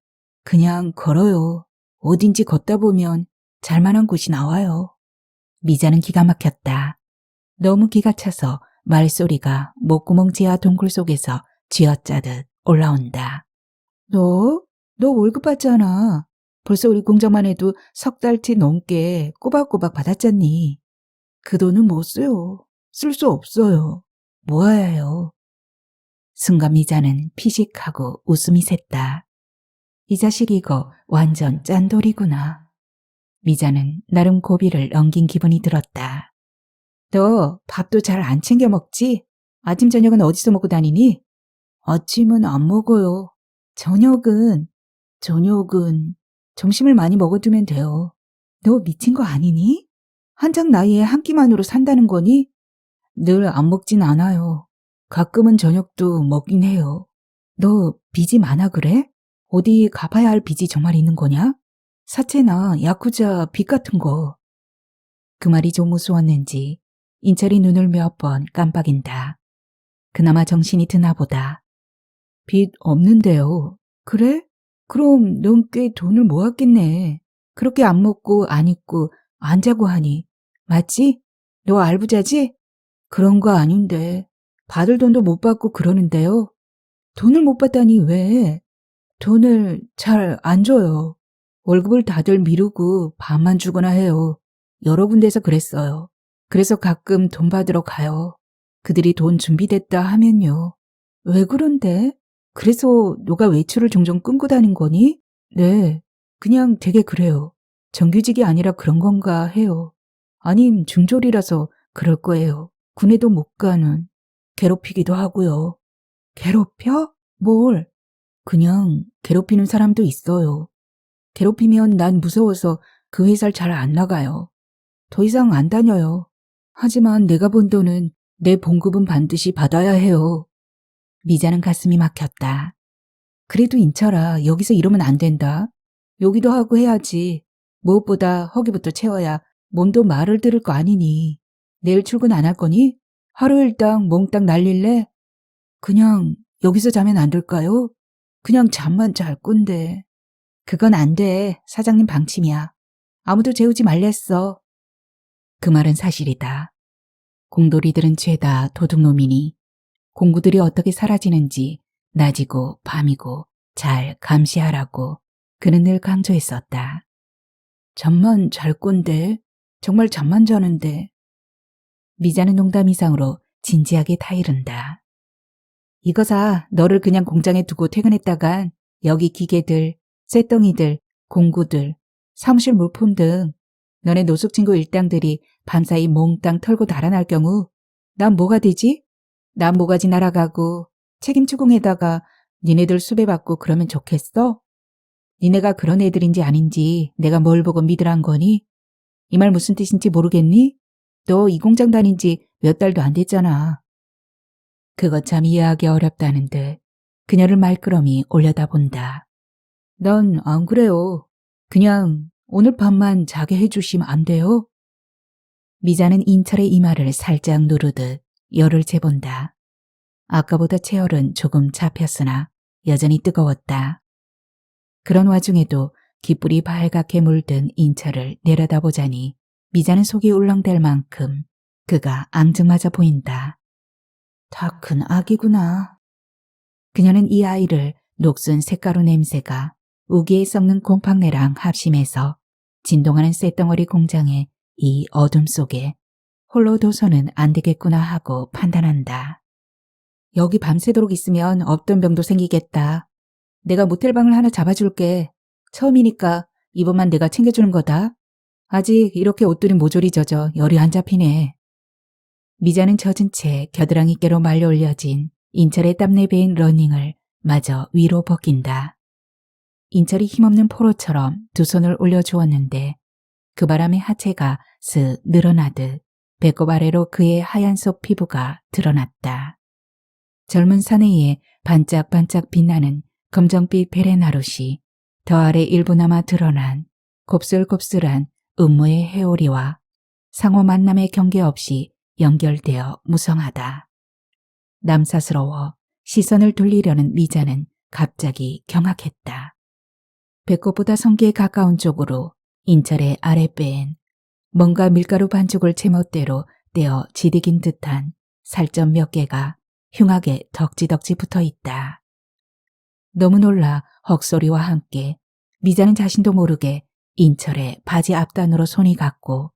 A: 그냥 걸어요. 어딘지 걷다 보면 잘만한 곳이 나와요. 미자는 기가 막혔다. 너무 기가 차서 말소리가 목구멍 지하 동굴 속에서 쥐어짜듯 올라온다. 너 월급 받잖아. 벌써 우리 공장만 해도 석 달치 넘게 꼬박꼬박 받았잖니. 그 돈은 못 써요. 쓸 수 없어요. 모아야 해요. 순간 미자는 피식하고 웃음이 샜다. 이 자식 이거 완전 짠돌이구나. 미자는 나름 고비를 넘긴 기분이 들었다. 너 밥도 잘 안 챙겨 먹지? 아침 저녁은 어디서 먹고 다니니? 아침은 안 먹어요. 저녁은 점심을 많이 먹어두면 돼요. 너 미친 거 아니니? 한창 나이에 한 끼만으로 산다는 거니? 늘 안 먹진 않아요. 가끔은 저녁도 먹긴 해요. 너 빚이 많아 그래? 어디 갚아야 할 빚이 정말 있는 거냐? 사채나 야쿠자 빚 같은 거. 그 말이 좀 무서웠는지 인철이 눈을 몇 번 깜빡인다. 그나마 정신이 드나 보다. 빚 없는데요. 그래? 그럼 넌 꽤 돈을 모았겠네. 그렇게 안 먹고 안 입고 안 자고 하니. 맞지? 너 알부자지? 그런 거 아닌데. 받을 돈도 못 받고 그러는데요. 돈을 못 받다니 왜? 돈을 잘 안 줘요. 월급을 다들 미루고 반만 주거나 해요. 여러 군데서 그랬어요. 그래서 가끔 돈 받으러 가요. 그들이 돈 준비됐다 하면요. 왜 그런데? 그래서 너가 외출을 종종 끊고 다닌 거니? 네, 그냥 되게 그래요. 정규직이 아니라 그런 건가 해요. 아님 중졸이라서 그럴 거예요. 군에도 못 가는. 괴롭히기도 하고요. 괴롭혀? 뭘? 그냥 괴롭히는 사람도 있어요. 괴롭히면 난 무서워서 그 회사를 잘 안 나가요. 더 이상 안 다녀요. 하지만 내가 번 돈은 내 봉급은 반드시 받아야 해요. 미자는 가슴이 막혔다. 그래도 인철아, 여기서 이러면 안 된다. 여기도 하고 해야지. 무엇보다 허기부터 채워야 몸도 말을 들을 거 아니니. 내일 출근 안 할 거니? 하루 일당 몽땅 날릴래? 그냥 여기서 자면 안 될까요? 그냥 잠만 잘 건데. 그건 안 돼. 사장님 방침이야. 아무도 재우지 말랬어. 그 말은 사실이다. 공돌이들은 죄다 도둑놈이니 공구들이 어떻게 사라지는지 낮이고 밤이고 잘 감시하라고 그는 늘 강조했었다. 잠만 잘 건데. 정말 잠만 자는데. 미자는 농담 이상으로 진지하게 타이른다. 이거사 너를 그냥 공장에 두고 퇴근했다간 여기 기계들, 쇳덩이들, 공구들, 사무실 물품 등 너네 노숙친구 일당들이 밤사이 몽땅 털고 달아날 경우 난 뭐가 되지? 난 모가지 날아가고 책임 추궁에다가
B: 니네들 수배받고 그러면 좋겠어? 니네가 그런 애들인지 아닌지 내가 뭘 보고 믿으란 거니? 이 말 무슨 뜻인지 모르겠니? 너 이 공장 다닌 지 몇 달도 안 됐잖아. 그거 참 이해하기 어렵다는 듯 그녀를 말끄러미 올려다본다. 난 안 그래요. 그냥 오늘 밤만 자게 해주시면 안 돼요? 미자는 인철의 이마를 살짝 누르듯 열을 재본다. 아까보다 체열은 조금 잡혔으나 여전히 뜨거웠다. 그런 와중에도 깃불이 발갛게 물든 인철을 내려다보자니 미자는 속이 울렁댈 만큼 그가 앙증맞아 보인다. 다 큰 아기구나. 그녀는 이 아이를 녹슨 색가루 냄새가 우기에 썩는 곰팡내랑 합심해서 진동하는 쇳덩어리 공장의 이 어둠 속에 홀로 둬서는 안 되겠구나 하고 판단한다. 여기 밤새도록 있으면 없던 병도 생기겠다. 내가 모텔방을 하나 잡아줄게. 처음이니까 이번만 내가 챙겨주는 거다. 아직 이렇게 옷들이 모조리 젖어 열이 안 잡히네. 미자는 젖은 채 겨드랑이께로 말려 올려진 인철의 땀내 배인 러닝을 마저 위로 벗긴다. 인철이 힘없는 포로처럼 두 손을 올려주었는데 그 바람에 하체가 쓱 늘어나듯 배꼽 아래로 그의 하얀 속 피부가 드러났다. 젊은 사내에 반짝반짝 빛나는 검정빛 베레나룻이 더 아래 일부나마 드러난 곱슬곱슬한 음무의 회오리와 상호 만남의 경계 없이 연결되어 무성하다. 남사스러워 시선을 돌리려는 미자는 갑자기 경악했다. 배꼽보다 성기에 가까운 쪽으로 인철의 아랫배엔 뭔가 밀가루 반죽을 제멋대로 떼어 지디긴 듯한 살점 몇 개가 흉하게 덕지덕지 붙어 있다. 너무 놀라 헉소리와 함께 미자는 자신도 모르게 인철의 바지 앞단으로 손이 갔고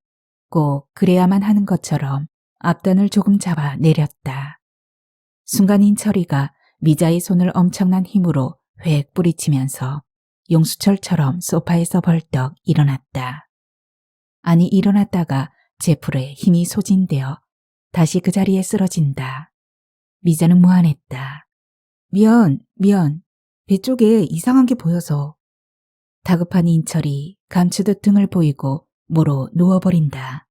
B: 꼭 그래야만 하는 것처럼 앞단을 조금 잡아 내렸다. 순간 인철이가 미자의 손을 엄청난 힘으로 획 뿌리치면서 용수철처럼 소파에서 벌떡 일어났다. 아니 일어났다가 제풀에 힘이 소진되어 다시 그 자리에 쓰러진다. 미자는 무안했다. 미안. 배 쪽에 이상한 게 보여서. 다급한 인철이 감추듯 등을 보이고 모로 누워버린다.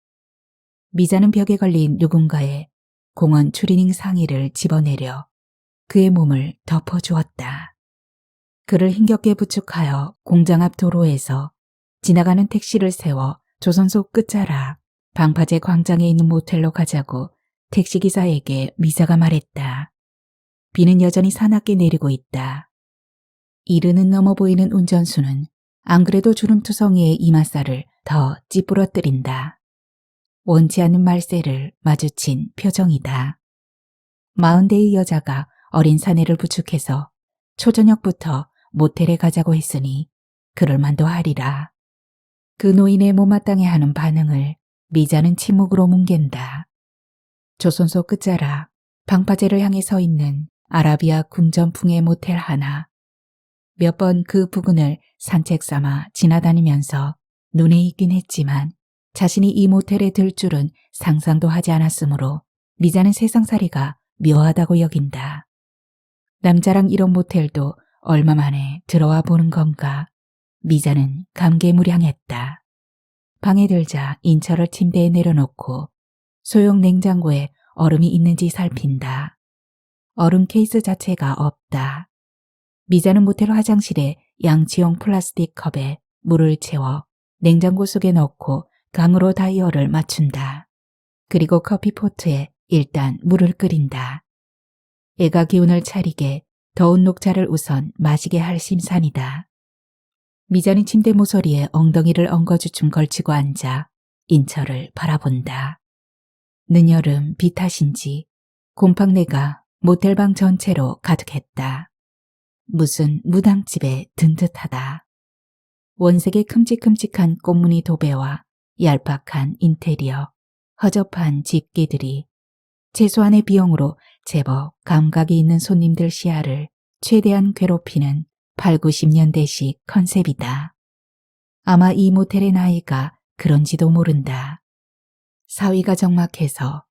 B: 미자는 벽에 걸린 누군가의 공원 추리닝 상의를 집어내려 그의 몸을 덮어주었다. 그를 힘겹게 부축하여 공장 앞 도로에서 지나가는 택시를 세워 조선소 끝자락 방파제 광장에 있는 모텔로 가자고 택시기사에게 미자가 말했다. 비는 여전히 사납게 내리고 있다. 이르는 넘어 보이는 운전수는 안 그래도 주름투성이의 이마살을 더 찌푸러뜨린다. 원치 않는 말세를 마주친 표정이다. 40대의 여자가 어린 사내를 부축해서 초저녁부터 모텔에 가자고 했으니 그럴 만도 하리라. 그 노인의 못마땅해 하는 반응을 미자는 침묵으로 뭉갠다. 조선소 끝자락 방파제를 향해 서 있는 아라비아 궁전풍의 모텔 하나. 몇 번 그 부근을 산책 삼아 지나다니면서 눈에 익긴 했지만 자신이 이 모텔에 들 줄은 상상도 하지 않았으므로 미자는 세상살이가 묘하다고 여긴다. 남자랑 이런 모텔도 얼마 만에 들어와 보는 건가. 미자는 감개무량했다. 방에 들자 인철을 침대에 내려놓고 소형 냉장고에 얼음이 있는지 살핀다. 얼음 케이스 자체가 없다. 미자는 모텔 화장실에 양치용 플라스틱 컵에 물을 채워 냉장고 속에 넣고 강으로 다이얼을 맞춘다. 그리고 커피포트에 일단 물을 끓인다. 애가 기운을 차리게 더운 녹차를 우선 마시게 할 심산이다. 미자는 침대 모서리에 엉덩이를 엉거주춤 걸치고 앉아 인철을 바라본다. 늦여름 비 탓인지 곰팡내가 모텔방 전체로 가득했다. 무슨 무당집에 든 듯하다. 원색의 큼직큼직한 꽃무늬 도배와 얄팍한 인테리어, 허접한 집기들이 최소한의 비용으로 제법 감각이 있는 손님들 시야를 최대한 괴롭히는 8, 90년대식 컨셉이다. 아마 이 모텔의 나이가 그런지도 모른다. 사위가 적막해서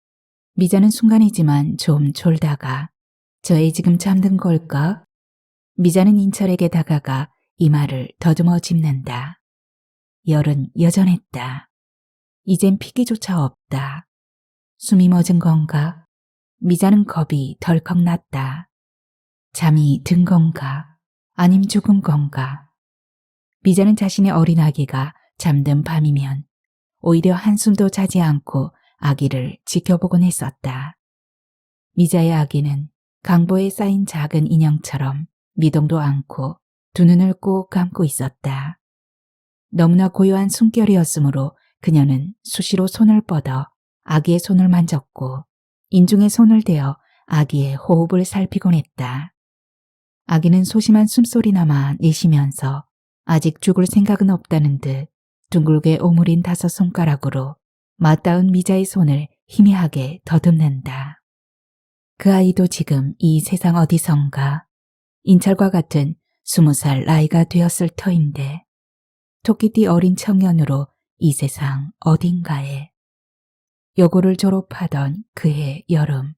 B: 미자는 순간이지만 좀 졸다가 저 애 지금 잠든 걸까?
A: 미자는 인철에게 다가가 이마를 더듬어 짚는다. 열은 여전했다. 이젠 피기조차 없다. 숨이 멎은 건가? 미자는 겁이 덜컥 났다. 잠이 든 건가? 아님 죽은 건가? 미자는 자신의 어린 아기가 잠든 밤이면 오히려 한숨도 자지 않고 아기를 지켜보곤 했었다. 미자의 아기는 강보에 쌓인 작은 인형처럼 미동도 않고 두 눈을 꼭 감고 있었다. 너무나 고요한 숨결이었으므로 그녀는 수시로 손을 뻗어 아기의 손을 만졌고 인중에 손을 대어 아기의 호흡을 살피곤 했다. 아기는 소심한 숨소리나마 내쉬면서 아직 죽을 생각은 없다는 듯 둥글게 오므린 5손가락으로 맞닿은 미자의 손을 희미하게 더듬는다. 그 아이도 지금 이 세상 어디선가 인철과 같은 20살 나이가 되었을 터인데 토끼띠 어린 청년으로 이 세상 어딘가에 여고를 졸업하던 그해 여름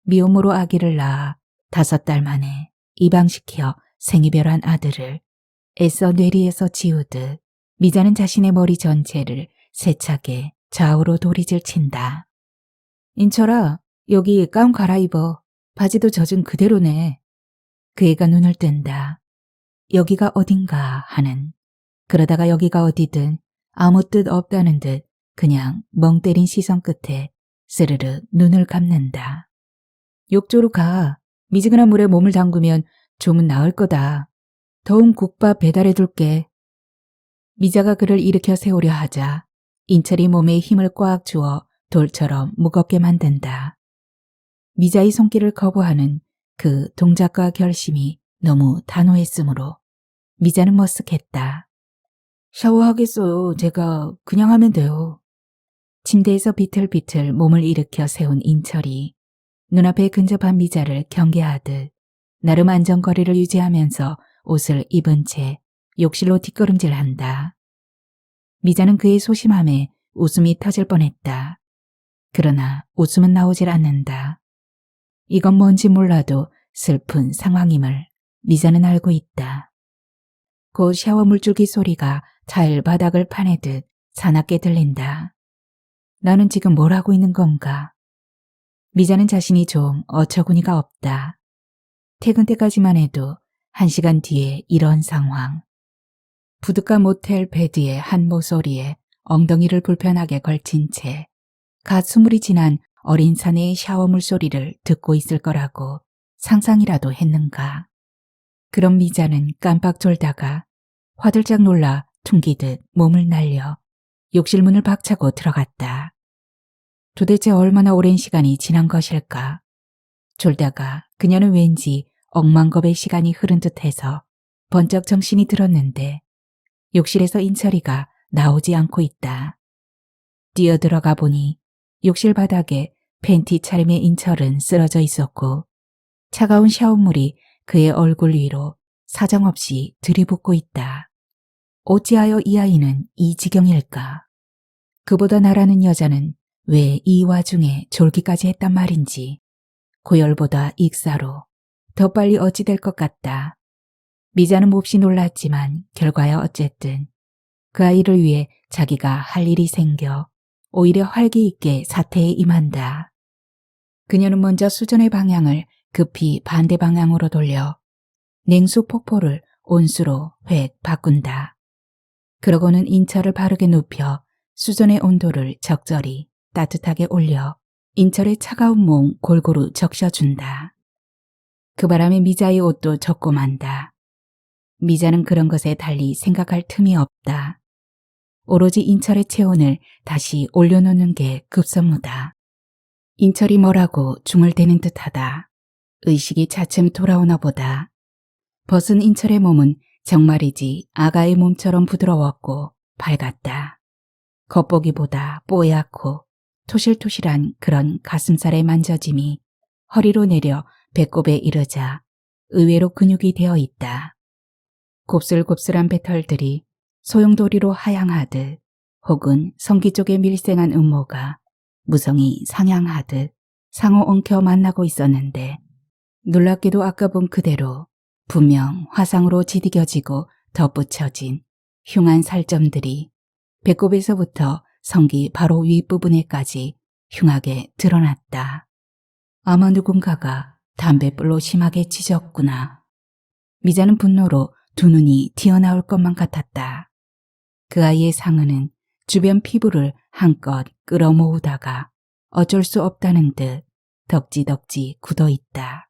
A: 미혼모로 아기를 낳아 5달 만에 입양시켜 생이별한 아들을 애써 뇌리에서 지우듯 미자는 자신의 머리 전체를 세차게 좌우로 도리질 친다. 인철아, 여기 가운 갈아입어. 바지도 젖은 그대로네. 그 애가 눈을 뜬다. 여기가 어딘가 하는. 그러다가 여기가 어디든 아무 뜻 없다는 듯 그냥 멍 때린 시선 끝에 스르르 눈을 감는다. 욕조로 가. 미지근한 물에 몸을 담그면 좀은 나을 거다. 더운 국밥 배달해 둘게. 미자가 그를 일으켜 세우려 하자 인철이 몸에 힘을 꽉 주어 돌처럼 무겁게 만든다. 미자의 손길을 거부하는 그 동작과 결심이 너무 단호했으므로 미자는 머쓱했다. 샤워하겠어요. 제가 그냥 하면 돼요. 침대에서 비틀비틀 몸을 일으켜 세운 인철이 눈앞에 근접한 미자를 경계하듯 나름 안전거리를 유지하면서 옷을 입은 채 욕실로 뒷걸음질한다. 미자는 그의 소심함에 웃음이 터질 뻔했다. 그러나 웃음은 나오질 않는다. 이건 뭔지 몰라도 슬픈 상황임을 미자는 알고 있다. 곧 샤워 물줄기 소리가 타일 바닥을 파내듯 사납게 들린다. 나는 지금 뭘 하고 있는 건가? 미자는 자신이 좀 어처구니가 없다. 퇴근 때까지만 해도 1시간 뒤에 이런 상황. 부둣가 모텔 베드의 한 모서리에 엉덩이를 불편하게 걸친 채 갓 수물이 지난 어린 사내의 샤워 물소리를 듣고 있을 거라고 상상이라도 했는가. 그럼 미자는 깜빡 졸다가 화들짝 놀라 퉁기듯 몸을 날려 욕실 문을 박차고 들어갔다. 도대체 얼마나 오랜 시간이 지난 것일까. 졸다가 그녀는 왠지 억만겁의 시간이 흐른 듯해서 번쩍 정신이 들었는데 욕실에서 인철이가 나오지 않고 있다. 뛰어들어가 보니 욕실 바닥에 팬티 차림의 인철은 쓰러져 있었고 차가운 샤워물이 그의 얼굴 위로 사정없이 들이붓고 있다. 어찌하여 이 아이는 이 지경일까? 그보다 나라는 여자는 왜 이 와중에 졸기까지 했단 말인지 고열보다 익사로 더 빨리 어찌 될 것 같다. 미자는 몹시 놀랐지만 결과야 어쨌든 그 아이를 위해 자기가 할 일이 생겨 오히려 활기 있게 사태에 임한다. 그녀는 먼저 수전의 방향을 급히 반대 방향으로 돌려 냉수 폭포를 온수로 획 바꾼다. 그러고는 인철을 바르게 눕혀 수전의 온도를 적절히 따뜻하게 올려 인철의 차가운 몸 골고루 적셔준다. 그 바람에 미자의 옷도 젖고 만다. 미자는 그런 것에 달리 생각할 틈이 없다. 오로지 인철의 체온을 다시 올려놓는 게 급선무다. 인철이 뭐라고 중얼대는 듯하다. 의식이 차츰 돌아오나 보다. 벗은 인철의 몸은 정말이지 아가의 몸처럼 부드러웠고 밝았다. 겉보기보다 뽀얗고 토실토실한 그런 가슴살의 만져짐이 허리로 내려 배꼽에 이르자 의외로 근육이 되어 있다. 곱슬곱슬한 배털들이 소용돌이로 하향하듯 혹은 성기 쪽에 밀생한 음모가 무성히 상향하듯 상호 엉켜 만나고 있었는데 놀랍게도 아까 본 그대로 분명 화상으로 지디겨지고 덧붙여진 흉한 살점들이 배꼽에서부터 성기 바로 윗부분에까지 흉하게 드러났다. 아마 누군가가 담뱃불로 심하게 찢었구나. 미자는 분노로 두 눈이 튀어나올 것만 같았다. 그 아이의 상흔은 주변 피부를 한껏 끌어모으다가 어쩔 수 없다는 듯 덕지덕지 굳어있다.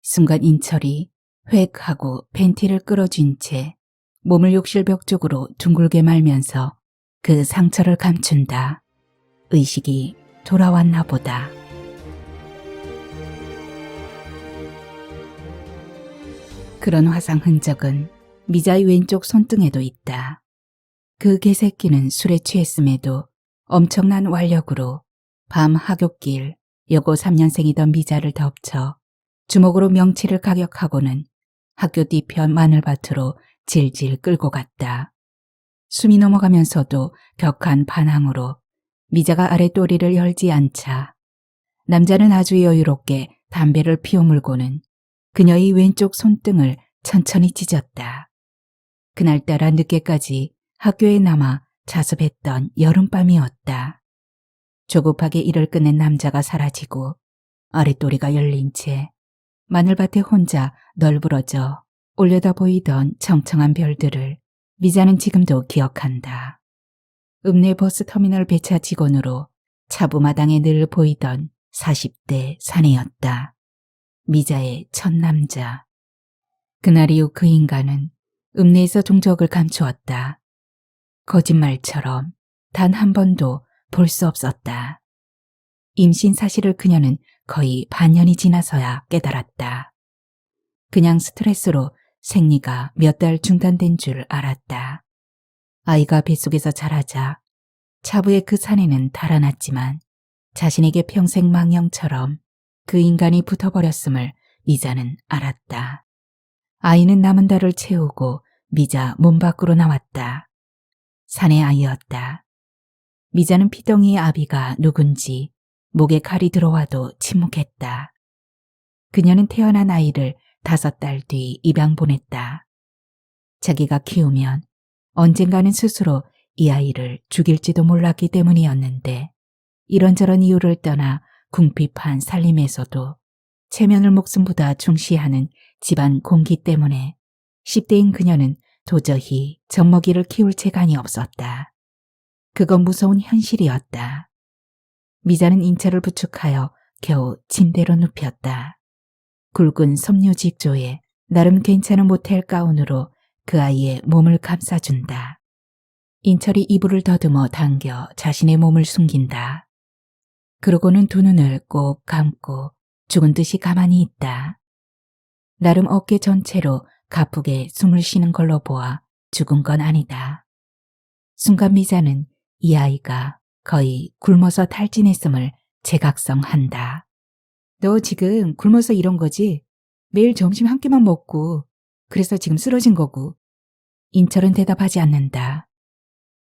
A: 순간 인철이 획 하고 팬티를 끌어쥔 채 몸을 욕실벽 쪽으로 둥글게 말면서 그 상처를 감춘다. 의식이 돌아왔나 보다. 그런 화상 흔적은 미자의 왼쪽 손등에도 있다. 그 개새끼는 술에 취했음에도 엄청난 완력으로 밤 하굣길 여고 3년생이던 미자를 덮쳐 주먹으로 명치를 가격하고는 학교 뒤편 마늘밭으로 질질 끌고 갔다. 숨이 넘어가면서도 격한 반항으로 미자가 아랫도리를 열지 않자 남자는 아주 여유롭게 담배를 피워물고는 그녀의 왼쪽 손등을 천천히 찢었다. 그날따라 늦게까지 학교에 남아 자습했던 여름밤이었다. 조급하게 일을 끝낸 남자가 사라지고 아랫도리가 열린 채 마늘밭에 혼자 널브러져 올려다 보이던 청청한 별들을 미자는 지금도 기억한다. 읍내 버스터미널 배차 직원으로 차부마당에 늘 보이던 40대 사내였다. 미자의 첫 남자. 그날 이후 그 인간은 읍내에서 종적을 감추었다. 거짓말처럼 단 한 번도 볼 수 없었다. 임신 사실을 그녀는 거의 반년이 지나서야 깨달았다. 그냥 스트레스로 생리가 몇 달 중단된 줄 알았다. 아이가 뱃속에서 자라자 차부의 그 사내는 달아났지만 자신에게 평생 망령처럼 그 인간이 붙어버렸음을 미자는 알았다. 아이는 남은 달을 채우고 미자 몸 밖으로 나왔다. 사내 아이였다. 미자는 피덩이의 아비가 누군지 목에 칼이 들어와도 침묵했다. 그녀는 태어난 아이를 5달 뒤 입양 보냈다. 자기가 키우면 언젠가는 스스로 이 아이를 죽일지도 몰랐기 때문이었는데 이런저런 이유를 떠나 궁핍한 살림에서도 체면을 목숨보다 중시하는 집안 공기 때문에 10대인 그녀는 도저히 젖먹이를 키울 재간이 없었다. 그건 무서운 현실이었다. 미자는 인철을 부축하여 겨우 침대로 눕혔다. 굵은 섬유직조에 나름 괜찮은 모텔 가운으로 그 아이의 몸을 감싸준다. 인철이 이불을 더듬어 당겨 자신의 몸을 숨긴다. 그러고는 두 눈을 꼭 감고 죽은 듯이 가만히 있다. 나름 어깨 전체로 가쁘게 숨을 쉬는 걸로 보아 죽은 건 아니다. 순간 미자는 이 아이가 거의 굶어서 탈진했음을 재각성한다. 너 지금 굶어서 이런 거지? 매일 점심 한 끼만 먹고 그래서 지금 쓰러진 거고. 인철은 대답하지 않는다.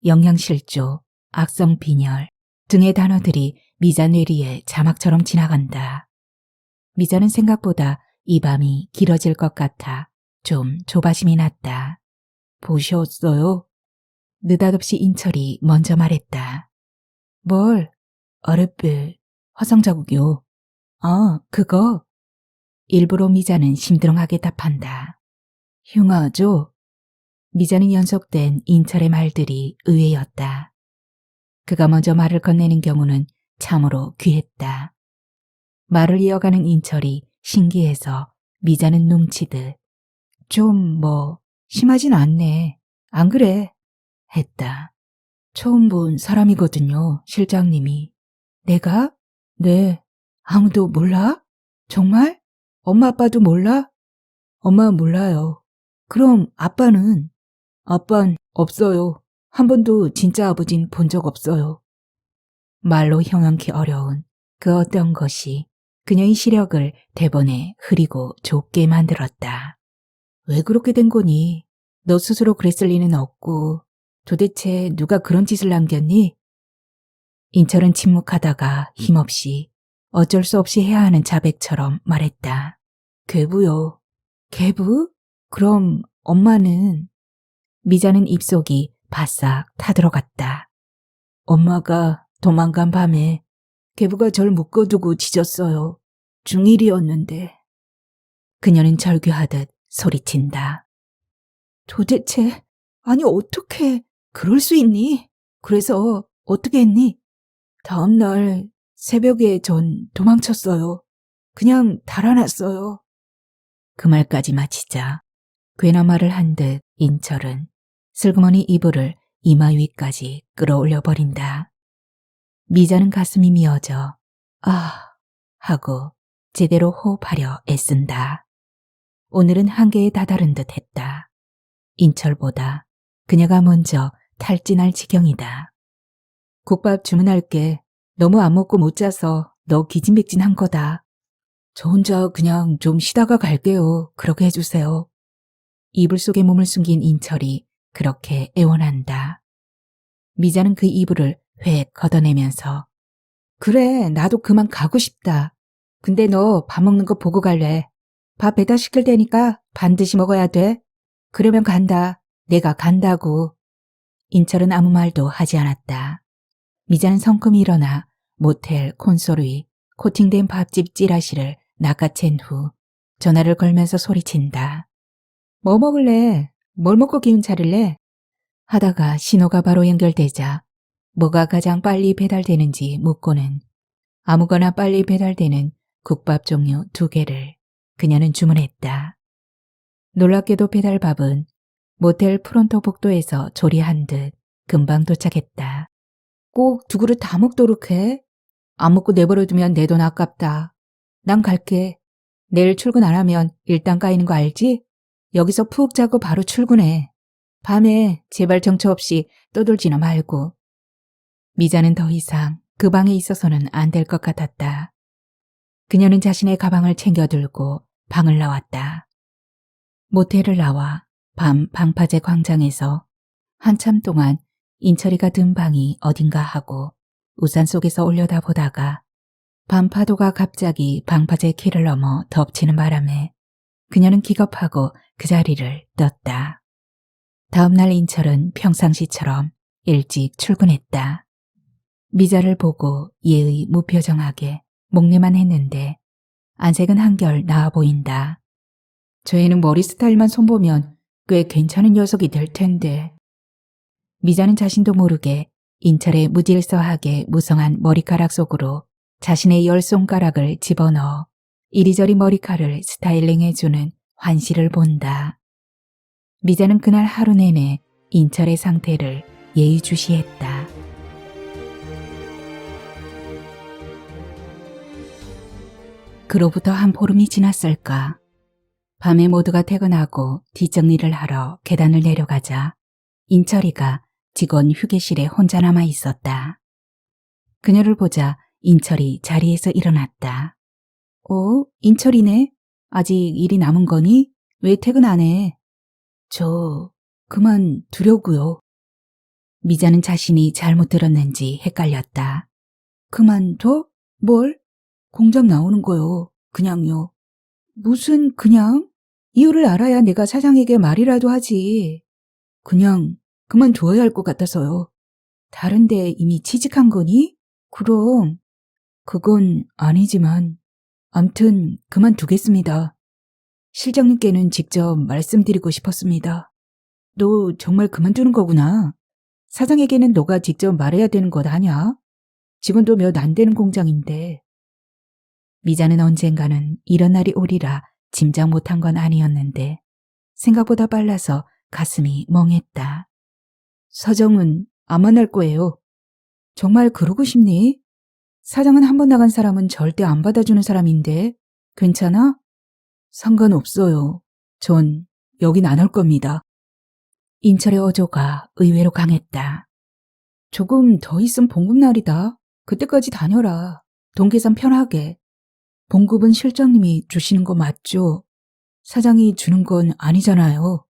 A: 영양실조, 악성빈혈 등의 단어들이 미자 뇌리에 자막처럼 지나간다. 미자는 생각보다 이 밤이 길어질 것 같아 좀 조바심이 났다. 보셨어요? 느닷없이 인철이 먼저 말했다. 뭘? 어렵게 화상 자국이요. 아, 그거? 일부러 미자는 심드렁하게 답한다. 흉하죠? 미자는 연속된 인철의 말들이 의외였다. 그가 먼저 말을 건네는 경우는 참으로 귀했다. 말을 이어가는 인철이 신기해서 미자는 눈치듯 좀 심하진 않네. 안 그래? 했다. 처음 본 사람이거든요, 실장님이. 내가? 네. 아무도 몰라? 정말? 엄마 아빠도 몰라? 엄마는 몰라요. 그럼 아빠는? 아빤 없어요. 한 번도 진짜 아버진 본 적 없어요. 말로 형용기 어려운 그 어떤 것이 그녀의 시력을 대번에 흐리고 좁게 만들었다. 왜 그렇게 된 거니? 너 스스로 그랬을 리는 없고 도대체 누가 그런 짓을 남겼니? 인철은 침묵하다가 힘없이 어쩔 수 없이 해야 하는 자백처럼 말했다. 괴부요. 괴부?
B: 그럼 엄마는? 미자는 입속이 바싹 타들어갔다. 엄마가 도망간 밤에 계부가 절 묶어두고 짖었어요. 중1이었는데. 그녀는 절규하듯 소리친다. 도대체, 아니 어떻게 그럴 수 있니? 그래서 어떻게 했니? 다음날 새벽에 전 도망쳤어요. 그냥 달아났어요. 그 말까지 마치자 괜한 말을 한 듯 인철은 슬그머니 이불을 이마 위까지 끌어올려 버린다. 미자는 가슴이 미어져 아 하고 제대로 호흡하려 애쓴다. 오늘은 한계에 다다른 듯 했다. 인철보다 그녀가 먼저 탈진할 지경이다. 국밥 주문할게. 너무 안 먹고 못 자서 너 기진맥진한 거다. 저 혼자 그냥 좀 쉬다가 갈게요. 그렇게 해주세요. 이불 속에 몸을 숨긴 인철이 그렇게 애원한다. 미자는 그 이불을 획 걷어내면서 그래, 나도 그만 가고 싶다. 근데 너 밥 먹는 거 보고 갈래. 밥 배달 시킬 테니까 반드시 먹어야 돼. 그러면 간다. 내가 간다고. 인철은 아무 말도 하지 않았다. 미자는 성큼이 일어나 모텔 콘솔 위 코팅된 밥집 찌라시를 낚아챈 후 전화를 걸면서 소리친다. 뭐 먹을래? 뭘 먹고 기운 차릴래? 하다가 신호가 바로 연결되자 뭐가 가장 빨리 배달되는지 묻고는 아무거나 빨리 배달되는 국밥 종류 2개를 그녀는 주문했다. 놀랍게도 배달밥은 모텔 프론토 복도에서 조리한 듯 금방 도착했다. 꼭 2그릇 다 먹도록 해. 안 먹고 내버려두면 내 돈 아깝다. 난 갈게. 내일 출근 안 하면 일당 까이는 거 알지? 여기서 푹 자고 바로 출근해. 밤에 제발 정처 없이 떠돌지나 말고. 미자는 더 이상 그 방에 있어서는 안 될 것 같았다. 그녀는 자신의 가방을 챙겨 들고 방을 나왔다. 모텔을 나와 밤 방파제 광장에서 한참 동안 인철이가 든 방이 어딘가 하고 우산 속에서 올려다보다가 밤 파도가 갑자기 방파제 키를 넘어 덮치는 바람에 그녀는 기겁하고 그 자리를 떴다. 다음날 인철은 평상시처럼 일찍 출근했다. 미자를 보고 예의 무표정하게 목례만 했는데 안색은 한결 나아 보인다. 저 애는 머리 스타일만 손보면 꽤 괜찮은 녀석이 될 텐데. 미자는 자신도 모르게 인철의 무질서하게 무성한 머리카락 속으로 자신의 10손가락을 집어넣어 이리저리 머리카락을 스타일링해주는 환시를 본다. 미자는 그날 하루 내내 인철의 상태를 예의주시했다. 그로부터 한 보름이 지났을까. 밤에 모두가 퇴근하고 뒷정리를 하러 계단을 내려가자 인철이가 직원 휴게실에 혼자 남아 있었다. 그녀를 보자 인철이 자리에서 일어났다. 인철이네? 아직 일이 남은 거니? 왜 퇴근 안 해? 저 그만두려고요. 미자는 자신이 잘못 들었는지 헷갈렸다. 그만둬? 뭘? 공장 나오는 거요. 그냥요. 무슨 그냥? 이유를 알아야 내가 사장에게 말이라도 하지. 그냥 그만둬야 할 것 같아서요. 다른데 이미 취직한 거니? 그럼. 그건 아니지만 암튼 그만두겠습니다. 실장님께는 직접 말씀드리고 싶었습니다. 너 정말 그만두는 거구나. 사장에게는 너가 직접 말해야 되는 것 아냐? 직원도 몇 안 되는 공장인데. 미자는 언젠가는 이런 날이 오리라 짐작 못한 건 아니었는데 생각보다 빨라서 가슴이 멍했다. 사장은 안 만날 거예요. 정말 그러고 싶니? 사장은 한 번 나간 사람은 절대 안 받아주는 사람인데 괜찮아? 상관없어요. 전 여긴 안 올 겁니다. 인철의 어조가 의외로 강했다. 조금 더 있으면 봉급날이다. 그때까지 다녀라. 돈 계산 편하게. 봉급은 실장님이 주시는 거 맞죠? 사장이 주는 건 아니잖아요.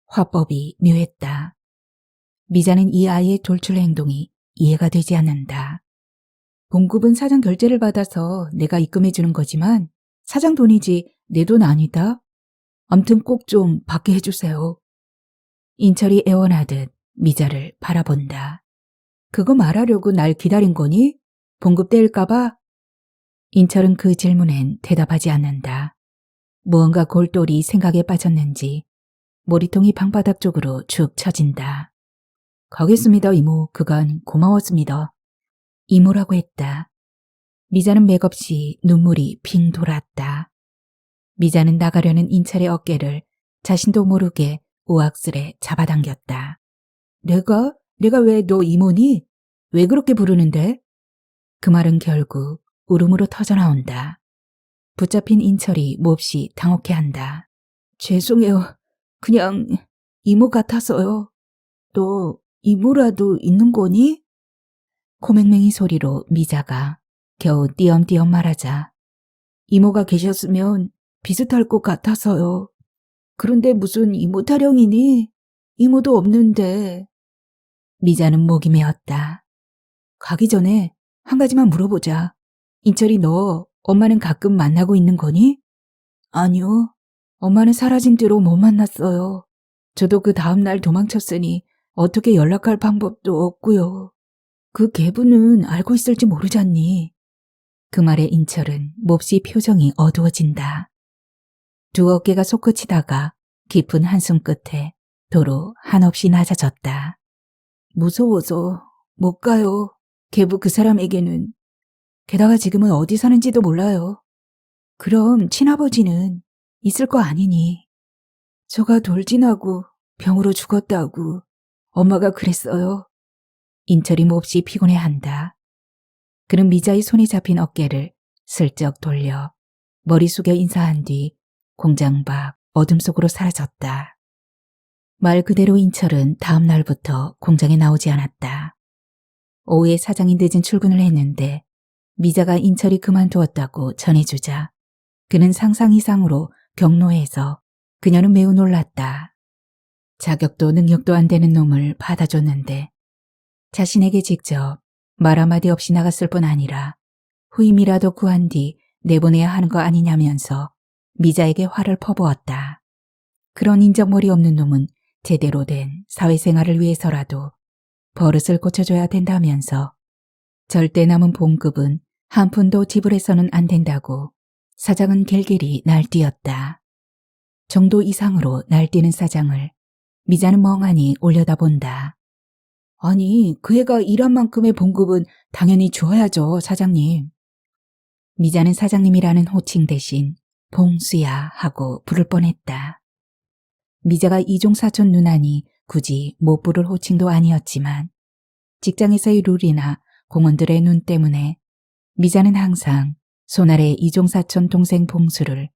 B: 화법이 묘했다. 미자는 이 아이의 돌출 행동이 이해가 되지 않는다. 봉급은 사장 결제를 받아서 내가 입금해 주는 거지만 사장 돈이지 내 돈 아니다. 암튼 꼭 좀 받게 해주세요.
A: 인철이 애원하듯 미자를 바라본다.
B: 그거 말하려고 날 기다린 거니? 봉급 떼일까봐?
A: 인철은 그 질문엔 대답하지 않는다. 무언가 골똘히 생각에 빠졌는지 머리통이 방바닥 쪽으로 축 처진다.
B: 가겠습니다, 이모. 그간 고마웠습니다.
A: 이모라고 했다. 미자는 맥없이 눈물이 핑 돌았다. 미자는 나가려는 인철의 어깨를 자신도 모르게 우악스레 잡아당겼다.
B: 내가 왜 너 이모니? 왜 그렇게 부르는데?
A: 그 말은 결국 울음으로 터져나온다. 붙잡힌 인철이 몹시 당혹해한다.
B: 죄송해요. 그냥 이모 같아서요. 너 이모라도 있는 거니?
A: 코맹맹이 소리로 미자가 겨우 띄엄띄엄 말하자
B: 이모가 계셨으면 비슷할 것 같아서요. 그런데 무슨 이모 타령이니? 이모도 없는데.
A: 미자는 목이 메었다.
B: 가기 전에 한 가지만 물어보자. 인철이 너 엄마는 가끔 만나고 있는 거니? 아니요. 엄마는 사라진 뒤로 못 만났어요. 저도 그 다음날 도망쳤으니 어떻게 연락할 방법도 없고요. 그 계부는 알고 있을지 모르잖니.
A: 그 말에 인철은 몹시 표정이 어두워진다. 두 어깨가 솟구치다가 깊은 한숨 끝에 도로 한없이 낮아졌다.
B: 무서워서 못 가요. 계부 그 사람에게는. 게다가 지금은 어디 사는지도 몰라요. 그럼 친아버지는 있을 거 아니니. 저가 돌진하고 병으로 죽었다고 엄마가 그랬어요.
A: 인철이 몹시 피곤해한다. 그는 미자의 손에 잡힌 어깨를 슬쩍 돌려 머리 숙여 인사한 뒤 공장 밖 어둠 속으로 사라졌다. 말 그대로 인철은 다음 날부터 공장에 나오지 않았다. 오후에 사장이 늦은 출근을 했는데 미자가 인철이 그만두었다고 전해주자 그는 상상 이상으로 격노해서 그녀는 매우 놀랐다. 자격도 능력도 안 되는 놈을 받아줬는데 자신에게 직접 말 한마디 없이 나갔을 뿐 아니라 후임이라도 구한 뒤 내보내야 하는 거 아니냐면서 미자에게 화를 퍼부었다. 그런 인정머리 없는 놈은 제대로 된 사회생활을 위해서라도 버릇을 고쳐줘야 된다면서 절대 남은 봉급은 한 푼도 지불해서는 안 된다고 사장은 길길이 날뛰었다. 정도 이상으로 날뛰는 사장을 미자는 멍하니 올려다본다.
B: 아니, 그 애가 일한 만큼의 봉급은 당연히 줘야죠, 사장님.
A: 미자는 사장님이라는 호칭 대신 봉수야 하고 부를 뻔했다. 미자가 이종 사촌 누나니 굳이 못 부를 호칭도 아니었지만 직장에서의 룰이나 공원들의 눈 때문에 미자는 항상 손아래 이종 사촌 동생 봉수를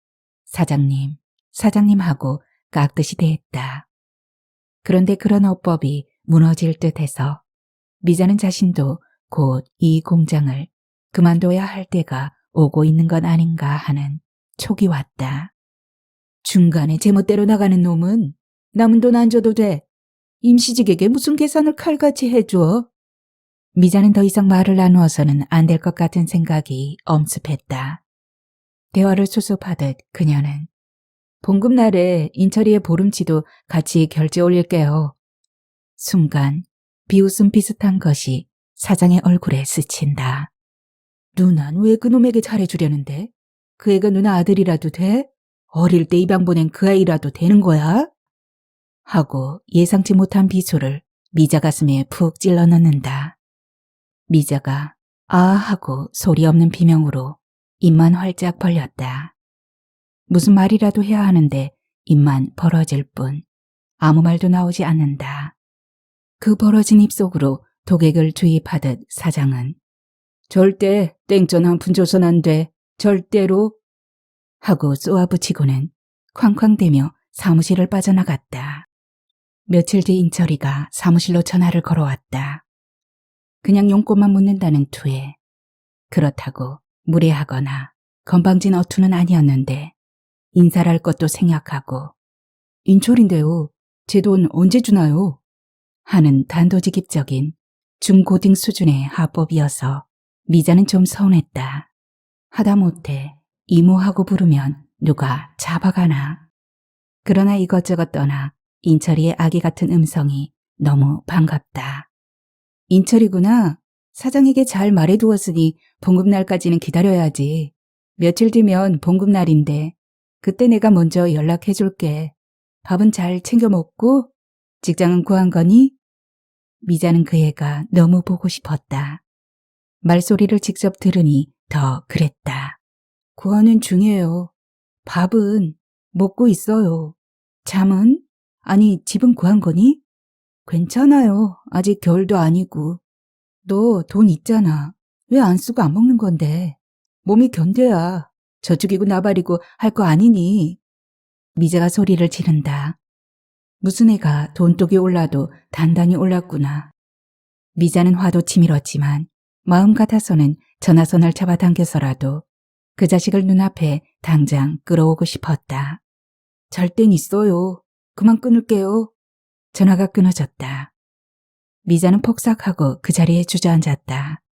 A: 사장님, 사장님하고 깍듯이 대했다. 그런데 그런 어법이 무너질 듯해서 미자는 자신도 곧 이 공장을 그만둬야 할 때가 오고 있는 건 아닌가 하는 촉이 왔다.
B: 중간에 제멋대로 나가는 놈은 남은 돈 안 줘도 돼. 임시직에게 무슨 계산을 칼같이 해줘.
A: 미자는 더 이상 말을 나누어서는 안 될 것 같은 생각이 엄습했다. 대화를 수습하듯 그녀는
B: 봉급 날에 인철이의 보름치도 같이 결제 올릴게요.
A: 순간 비웃음 비슷한 것이 사장의 얼굴에 스친다.
B: 누난 왜 그놈에게 잘해주려는데? 그 애가 누나 아들이라도 돼? 어릴 때 입양 보낸 그 아이라도 되는 거야?
A: 하고 예상치 못한 비수를 미자 가슴에 푹 찔러 넣는다. 미자가 아 하고 소리 없는 비명으로 입만 활짝 벌렸다. 무슨 말이라도 해야 하는데 입만 벌어질 뿐 아무 말도 나오지 않는다. 그 벌어진 입 속으로 독액을 주입하듯 사장은
B: 절대 땡전 한 푼 줘선 안 돼. 절대로.
A: 하고 쏘아붙이고는 쾅쾅대며 사무실을 빠져나갔다. 며칠 뒤 인철이가 사무실로 전화를 걸어왔다. 그냥 용건만 묻는다는 투에 그렇다고 무례하거나 건방진 어투는 아니었는데 인사를 할 것도 생략하고
B: 인철인데요. 제 돈 언제 주나요?
A: 하는 단도직입적인 중고딩 수준의 하법이어서 미자는 좀 서운했다. 하다못해 이모하고 부르면 누가 잡아가나.
B: 그러나 이것저것 떠나 인철이의 아기 같은 음성이 너무 반갑다. 인철이구나. 사장에게 잘 말해두었으니 봉급날까지는 기다려야지. 며칠 뒤면 봉급날인데 그때 내가 먼저 연락해줄게. 밥은 잘 챙겨 먹고 직장은 구한 거니? 미자는 그 애가 너무 보고 싶었다. 말소리를 직접 들으니 더 그랬다. 구하는 중이에요. 밥은 먹고 있어요. 잠은? 아니, 집은 구한 거니? 괜찮아요. 아직 겨울도 아니고. 너 돈 있잖아. 왜 안 쓰고 안 먹는 건데? 몸이 견뎌야 저축이고 나발이고 할 거 아니니? 미자가 소리를 지른다. 무슨 애가 돈독이 올라도 단단히 올랐구나. 미자는 화도 치밀었지만 마음 같아서는 전화선을 잡아당겨서라도 그 자식을 눈앞에 당장 끌어오고 싶었다. 잘 땐 있어요. 그만 끊을게요. 전화가 끊어졌다. 미자는 폭삭하고 그 자리에 주저앉았다.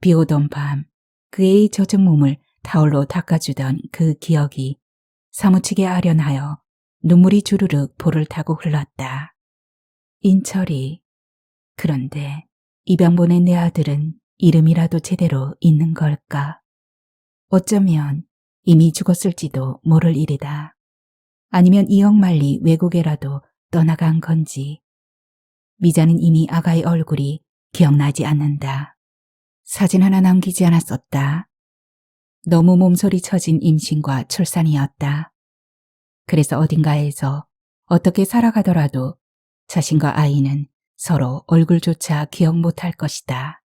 B: 비 오던 밤 그의 젖은 몸을 타올로 닦아주던 그 기억이 사무치게 아련하여 눈물이 주르륵 볼을 타고 흘렀다. 인철이. 그런데 입양 보낸 내 아들은 이름이라도 제대로 있는 걸까? 어쩌면 이미 죽었을지도 모를 일이다. 아니면 이억만리 외국에라도 떠나간 건지. 미자는 이미 아가의 얼굴이 기억나지 않는다. 사진 하나 남기지 않았었다. 너무 몸소리 쳐진 임신과 출산이었다. 그래서 어딘가에서 어떻게 살아가더라도 자신과 아이는 서로 얼굴조차 기억 못할 것이다.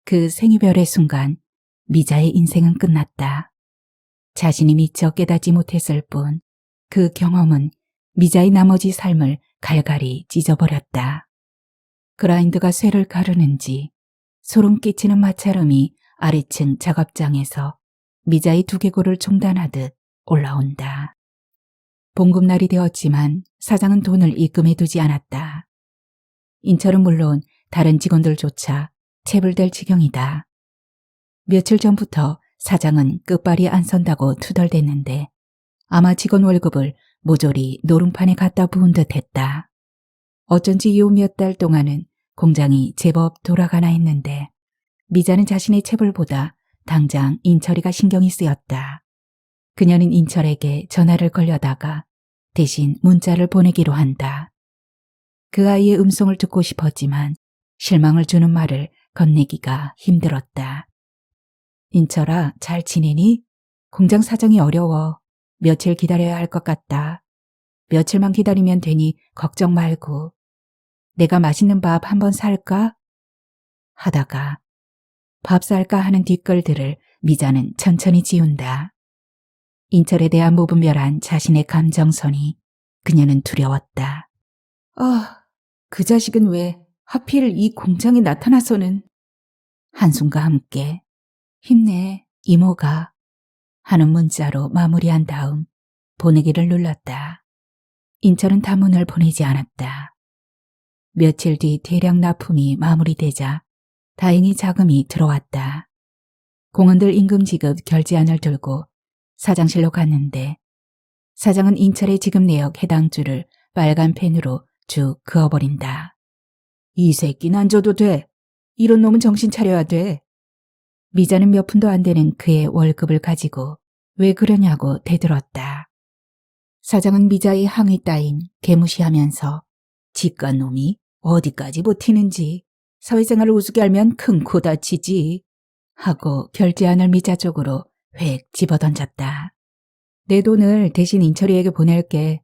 B: 그 생이별의 순간 미자의 인생은 끝났다. 자신이 미처 깨닫지 못했을 뿐 그 경험은 미자의 나머지 삶을 갈갈이 찢어버렸다. 그라인드가 쇠를 가르는지 소름 끼치는 마찰음이 아래층 작업장에서 미자의 두개골을 종단하듯 올라온다. 봉급날이 되었지만 사장은 돈을 입금해두지 않았다. 인철은 물론 다른 직원들조차 체불될 지경이다. 며칠 전부터 사장은 끝발이 안 선다고 투덜댔는데 아마 직원 월급을 모조리 노름판에 갖다 부은 듯 했다. 어쩐지 요 몇 달 동안은 공장이 제법 돌아가나 했는데 미자는 자신의 체불보다 당장 인철이가 신경이 쓰였다. 그녀는 인철에게 전화를 걸려다가 대신 문자를 보내기로 한다. 그 아이의 음성을 듣고 싶었지만 실망을 주는 말을 건네기가 힘들었다. 인철아, 잘 지내니? 공장 사정이 어려워. 며칠 기다려야 할 것 같다. 며칠만 기다리면 되니 걱정 말고. 내가 맛있는 밥 한번 살까? 하다가 밥 살까 하는 뒷글들을 미자는 천천히 지운다. 인철에 대한 무분별한 자신의 감정선이 그녀는 두려웠다. 그 자식은 왜 하필 이 공장에 나타나서는. 한숨과 함께 힘내 이모가 하는 문자로 마무리한 다음 보내기를 눌렀다. 인철은 단문을 보내지 않았다. 며칠 뒤 대량 납품이 마무리되자 다행히 자금이 들어왔다. 공원들 임금 지급 결제안을 들고 사장실로 갔는데 사장은 인철의 지급 내역 해당 줄을 빨간 펜으로 쭉 그어버린다. 이 새끼는 안 줘도 돼. 이런 놈은 정신 차려야 돼. 미자는 몇 푼도 안 되는 그의 월급을 가지고 왜 그러냐고 대들었다. 사장은 미자의 항의 따윈 개무시하면서 집간 놈이 어디까지 버티는지 사회생활을 우습게 알면 큰 코 다치지 하고 결제안을 미자 쪽으로 획 집어던졌다. 내 돈을 대신 인철이에게 보낼게.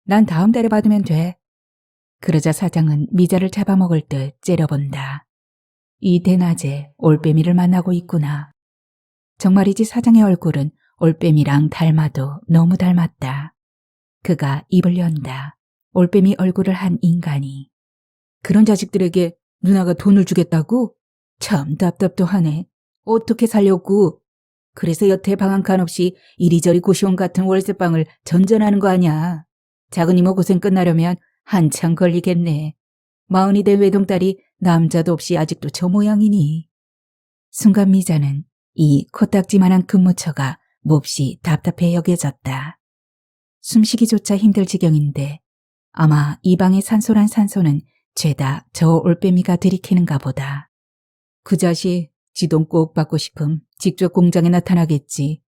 B: 난 다음 달에 받으면 돼. 그러자 사장은 미자를 잡아먹을 듯 째려본다. 이 대낮에 올빼미를 만나고 있구나. 정말이지 사장의 얼굴은 올빼미랑 닮아도 너무 닮았다. 그가 입을 연다. 올빼미 얼굴을 한 인간이. 그런 자식들에게 누나가 돈을 주겠다고? 참 답답도 하네. 어떻게 살려고? 그래서 여태 방 한 칸 없이 이리저리 고시원 같은 월세방을 전전하는 거 아냐. 작은 이모 고생 끝나려면 한참 걸리겠네. 40이 된 외동딸이 남자도 없이 아직도 저 모양이니. 순간 미자는 이 코딱지만한 근무처가 몹시 답답해 여겨졌다. 숨쉬기조차 힘들 지경인데 아마 이 방의 산소란 산소는 죄다 저 올빼미가 들이키는가 보다. 그 자식 지돈 꼭 받고 싶음 직접 공장에 나타나겠지.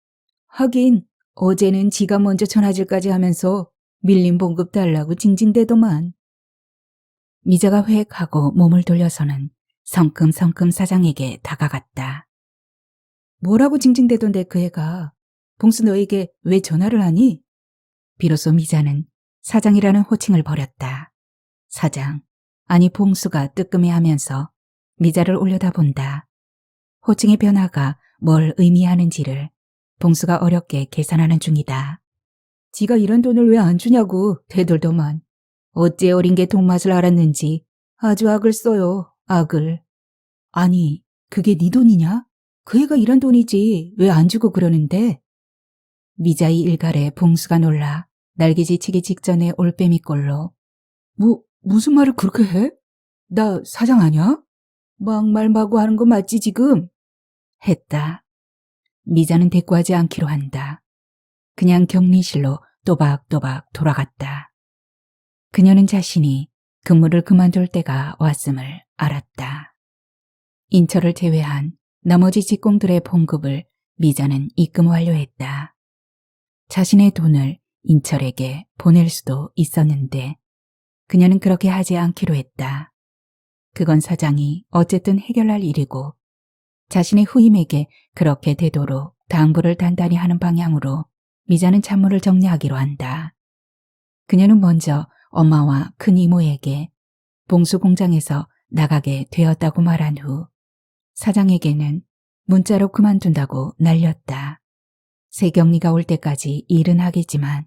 B: 하긴 어제는 지가 먼저 전화질까지 하면서 밀린 봉급 달라고 징징대더만. 미자가 회획하고 몸을 돌려서는 성큼성큼 사장에게 다가갔다. 뭐라고 징징대던데 그 애가. 봉수 너에게 왜 전화를 하니? 비로소 미자는 사장이라는 호칭을 버렸다. 사장, 아니 봉수가 뜨끔해하면서 미자를 올려다본다. 호칭의 변화가 뭘 의미하는지를 봉수가 어렵게 계산하는 중이다. 지가 이런 돈을 왜 안 주냐고 되돌더만. 어째 어린 게 돈 맛을 알았는지 아주 악을 써요, 악을. 아니, 그게 네 돈이냐? 그 애가 이런 돈이지 왜 안 주고 그러는데? 미자의 일갈에 봉수가 놀라 날개짓히기 직전에 올빼미 꼴로 무슨 말을 그렇게 해? 나 사장 아냐? 막말 마구 하는 거 맞지 지금? 했다. 미자는 대꾸하지 않기로 한다. 그냥 격리실로 또박또박 돌아갔다. 그녀는 자신이 근무를 그만둘 때가 왔음을 알았다. 인철을 제외한 나머지 직공들의 봉급을 미자는 입금 완료했다. 자신의 돈을 인철에게 보낼 수도 있었는데 그녀는 그렇게 하지 않기로 했다. 그건 사장이 어쨌든 해결할 일이고 자신의 후임에게 그렇게 되도록 당부를 단단히 하는 방향으로 미자는 찬물을 정리하기로 한다. 그녀는 먼저 엄마와 큰 이모에게 봉수 공장에서 나가게 되었다고 말한 후 사장에게는 문자로 그만둔다고 날렸다. 새 격리가 올 때까지 일은 하겠지만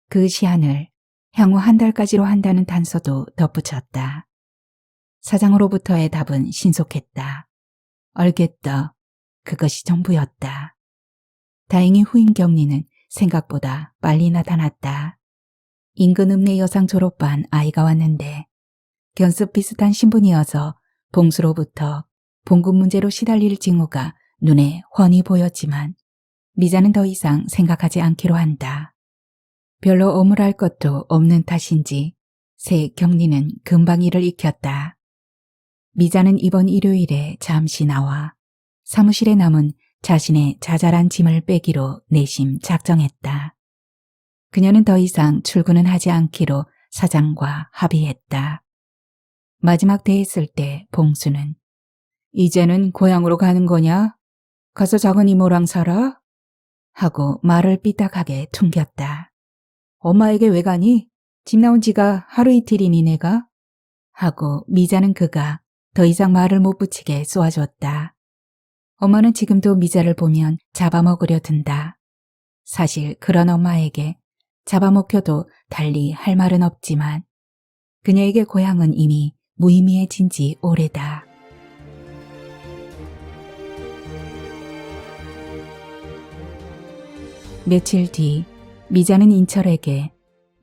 B: 그 시한을 향후 한 달까지로 한다는 단서도 덧붙였다. 사장으로부터의 답은 신속했다. 알겠다. 그것이 전부였다. 다행히 후임 격리는 생각보다 빨리 나타났다. 인근 읍내 여상 졸업반 아이가 왔는데 견습 비슷한 신분이어서 봉수로부터 봉급 문제로 시달릴 징후가 눈에 훤히 보였지만 미자는 더 이상 생각하지 않기로 한다. 별로 어물할 것도 없는 탓인지 새 격리는 금방 일을 익혔다. 미자는 이번 일요일에 잠시 나와 사무실에 남은 자신의 자잘한 짐을 빼기로 내심 작정했다. 그녀는 더 이상 출근은 하지 않기로 사장과 합의했다. 마지막 대했을 때 봉수는 이제는 고향으로 가는 거냐? 가서 작은 이모랑 살아? 하고 말을 삐딱하게 퉁겼다. 엄마에게 왜 가니? 집 나온 지가 하루 이틀이니 내가? 하고 미자는 그가 더 이상 말을 못 붙이게 쏘아줬다. 엄마는 지금도 미자를 보면 잡아먹으려 든다. 사실 그런 엄마에게 잡아먹혀도 달리 할 말은 없지만 그녀에게 고향은 이미 무의미해진 지 오래다. 며칠 뒤 미자는 인철에게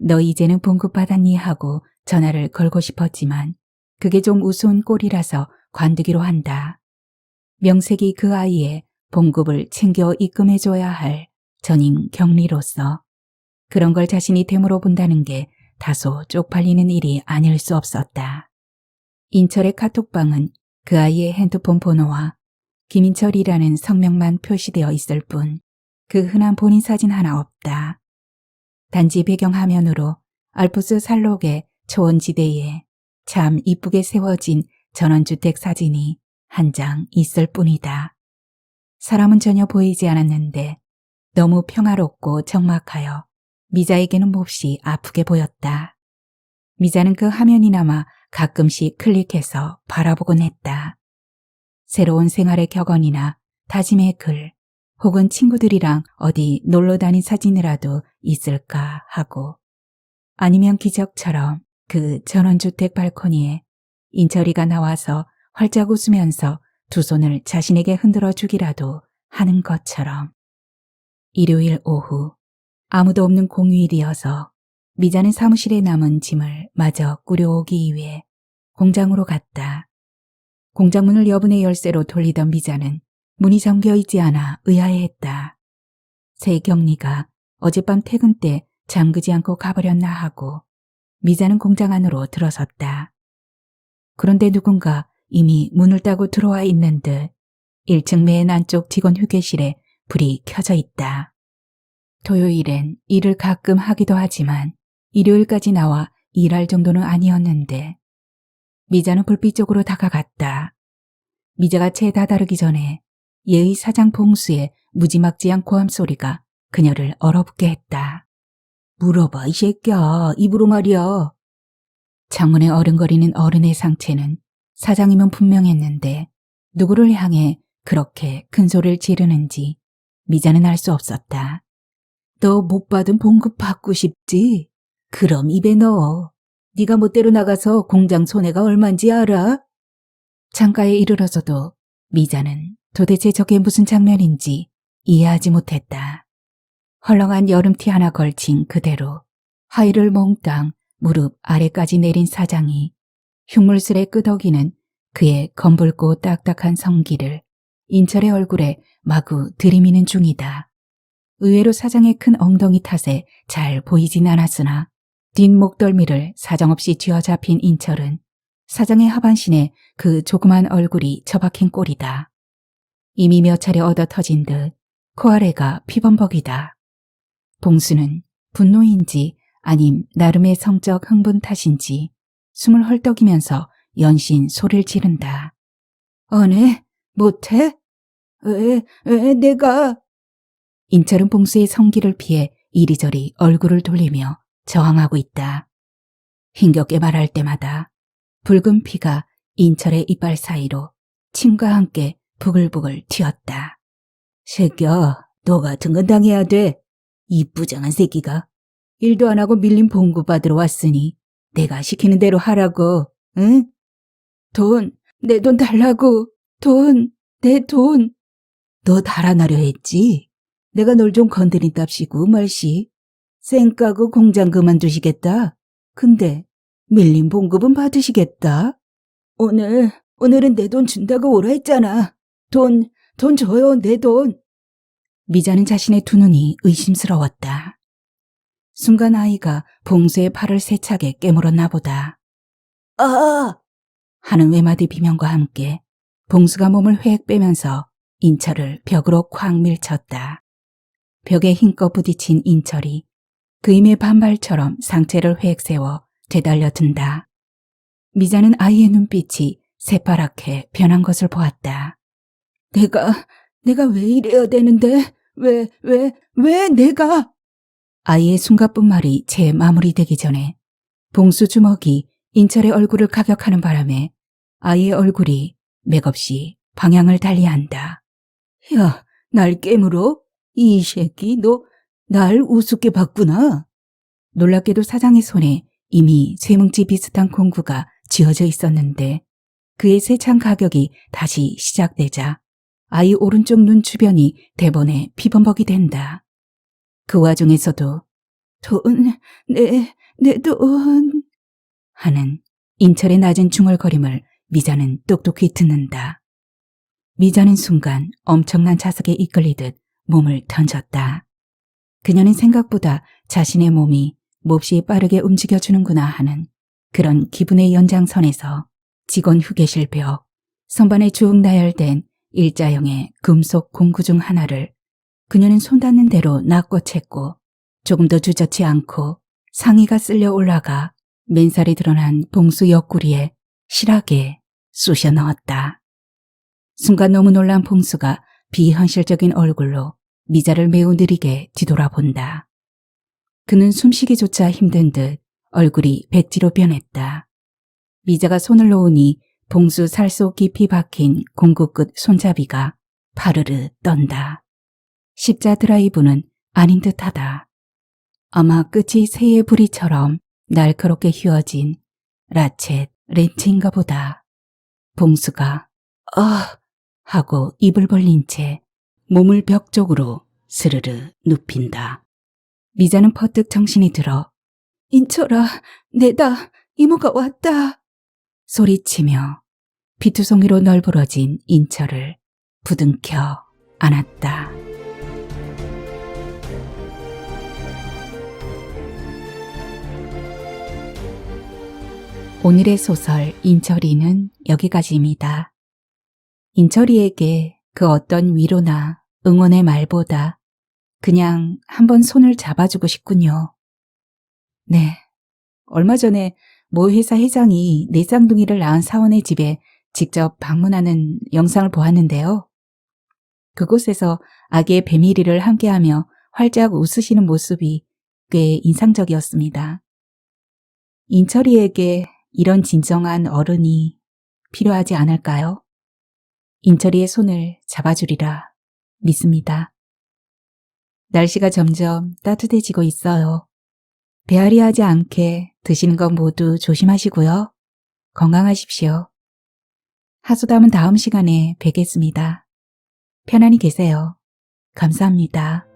B: 너 이제는 봉급 받았니 하고 전화를 걸고 싶었지만 그게 좀 우스운 꼴이라서 관두기로 한다. 명색이 그 아이의 봉급을 챙겨 입금해줘야 할 전임 격리로서 그런 걸 자신이 되물어 본다는 게 다소 쪽팔리는 일이 아닐 수 없었다. 인철의 카톡방은 그 아이의 핸드폰 번호와 김인철이라는 성명만 표시되어 있을 뿐 그 흔한 본인 사진 하나 없다. 단지 배경화면으로 알프스 산록의 초원지대에 참 이쁘게 세워진 전원주택 사진이 한 장 있을 뿐이다. 사람은 전혀 보이지 않았는데 너무 평화롭고 적막하여 미자에게는 몹시 아프게 보였다. 미자는 그 화면이나마 가끔씩 클릭해서 바라보곤 했다. 새로운 생활의 격언이나 다짐의 글, 혹은 친구들이랑 어디 놀러 다닌 사진이라도 있을까 하고 아니면 기적처럼 그 전원주택 발코니에 인철이가 나와서 활짝 웃으면서 두 손을 자신에게 흔들어 주기라도 하는 것처럼. 일요일 오후 아무도 없는 공휴일이어서 미자는 사무실에 남은 짐을 마저 꾸려오기 위해 공장으로 갔다. 공장문을 여분의 열쇠로 돌리던 미자는 문이 잠겨 있지 않아 의아해했다. 새 격리가 어젯밤 퇴근 때
A: 잠그지 않고 가버렸나 하고 미자는 공장 안으로 들어섰다. 그런데 누군가 이미 문을 따고 들어와 있는 듯 1층 맨 안쪽 직원 휴게실에 불이 켜져 있다. 토요일엔 일을 가끔 하기도 하지만 일요일까지 나와 일할 정도는 아니었는데 미자는 불빛 쪽으로 다가갔다. 미자가 채 다다르기 전에 예의 사장 봉수의 무지막지한 고함 소리가 그녀를 얼어붙게 했다. 물어봐 이 새끼야, 입으로 말이야. 창문에 어른거리는 어른의 상체는 사장이면 분명했는데 누구를 향해 그렇게 큰 소리를 지르는지 미자는 알 수 없었다. 너 못 받은 봉급 받고 싶지? 그럼 입에 넣어. 네가 멋대로 나가서 공장 손해가 얼만지 알아? 창가에 이르러서도 미자는 도대체 저게 무슨 장면인지 이해하지 못했다. 헐렁한 여름티 하나 걸친 그대로 하의를 몽땅 무릎 아래까지 내린 사장이 흉물스레 끄덕이는 그의 검붉고 딱딱한 성기를 인철의 얼굴에 마구 들이미는 중이다. 의외로 사장의 큰 엉덩이 탓에 잘 보이진 않았으나 뒷목덜미를 사정없이 쥐어잡힌 인철은 사장의 하반신에 그 조그만 얼굴이 처박힌 꼴이다. 이미 몇 차례 얻어 터진 듯 코아래가 피범벅이다. 봉수는 분노인지 아님 나름의 성적 흥분 탓인지 숨을 헐떡이면서 연신 소리를 지른다. 안 해? 못해? 왜 내가... 인철은 봉수의 성기를 피해 이리저리 얼굴을 돌리며 저항하고 있다. 힘겹게 말할 때마다 붉은 피가 인철의 이빨 사이로 침과 함께 부글부글 튀었다. 새끼야, 너 같은 건 당해야 돼. 이 부장한 새끼가. 일도 안 하고 밀린 봉급 받으러 왔으니 내가 시키는 대로 하라고, 응? 내 돈 달라고. 내 돈. 너 달아나려 했지? 내가 널 좀 건드린 값이고 말씨. 쌩까고 공장 그만두시겠다. 근데 밀린 봉급은 받으시겠다. 오늘은 내 돈 준다고 오라 했잖아. 돈 줘요, 내 돈. 미자는 자신의 두 눈이 의심스러웠다. 순간 아이가 봉수의 팔을 세차게 깨물었나 보다. 아! 하는 외마디 비명과 함께 봉수가 몸을 획 빼면서 인철을 벽으로 콱 밀쳤다. 벽에 힘껏 부딪힌 인철이 그 힘의 반발처럼 상체를 획 세워 되달려 든다. 미자는 아이의 눈빛이 새파랗게 변한 것을 보았다. 내가 왜 이래야 되는데? 왜 내가? 아이의 숨가쁜 말이 채 마무리되기 전에 봉수 주먹이 인철의 얼굴을 가격하는 바람에 아이의 얼굴이 맥없이 방향을 달리한다. 야, 날 깨물어? 이 새끼, 너 날 우습게 봤구나. 놀랍게도 사장의 손에 이미 쇠뭉치 비슷한 공구가 쥐어져 있었는데 그의 세찬 가격이 다시 시작되자 아이 오른쪽 눈 주변이 대번에 피범벅이 된다. 그 와중에서도 내 돈 하는 인철의 낮은 중얼거림을 미자는 똑똑히 듣는다. 미자는 순간 엄청난 자석에 이끌리듯 몸을 던졌다. 그녀는 생각보다 자신의 몸이 몹시 빠르게 움직여주는구나 하는 그런 기분의 연장선에서 직원 휴게실 벽, 선반에 쭉 나열된 일자형의 금속 공구 중 하나를 그녀는 손 닿는 대로 낚고챘고 조금도 주저치 않고 상의가 쓸려 올라가 맨살이 드러난 봉수 옆구리에 실하게 쑤셔 넣었다. 순간 너무 놀란 봉수가 비현실적인 얼굴로 미자를 매우 느리게 뒤돌아본다. 그는 숨쉬기조차 힘든 듯 얼굴이 백지로 변했다. 미자가 손을 놓으니 봉수 살 속 깊이 박힌 공구 끝 손잡이가 파르르 떤다. 십자 드라이브는 아닌 듯하다. 아마 끝이 새의 부리처럼 날카롭게 휘어진 라쳇 렌치인가 보다. 봉수가 하고 입을 벌린 채 몸을 벽 쪽으로 스르르 눕힌다. 미자는 퍼뜩 정신이 들어 인철아, 내다, 이모가 왔다 소리치며 피투성이로 널브러진 인철을 부둥켜 안았다. 오늘의 소설 인철이는 여기까지입니다. 인철이에게 그 어떤 위로나 응원의 말보다 그냥 한번 손을 잡아주고 싶군요. 네, 얼마 전에 모 회사 회장이 네 쌍둥이를 낳은 사원의 집에 직접 방문하는 영상을 보았는데요. 그곳에서 아기의 배밀이를 함께하며 활짝 웃으시는 모습이 꽤 인상적이었습니다. 인철이에게 이런 진정한 어른이 필요하지 않을까요? 인철이의 손을 잡아주리라 믿습니다. 날씨가 점점 따뜻해지고 있어요. 배앓이 하지 않게 드시는 건 모두 조심하시고요. 건강하십시오. 하소담은 다음 시간에 뵙겠습니다. 편안히 계세요. 감사합니다.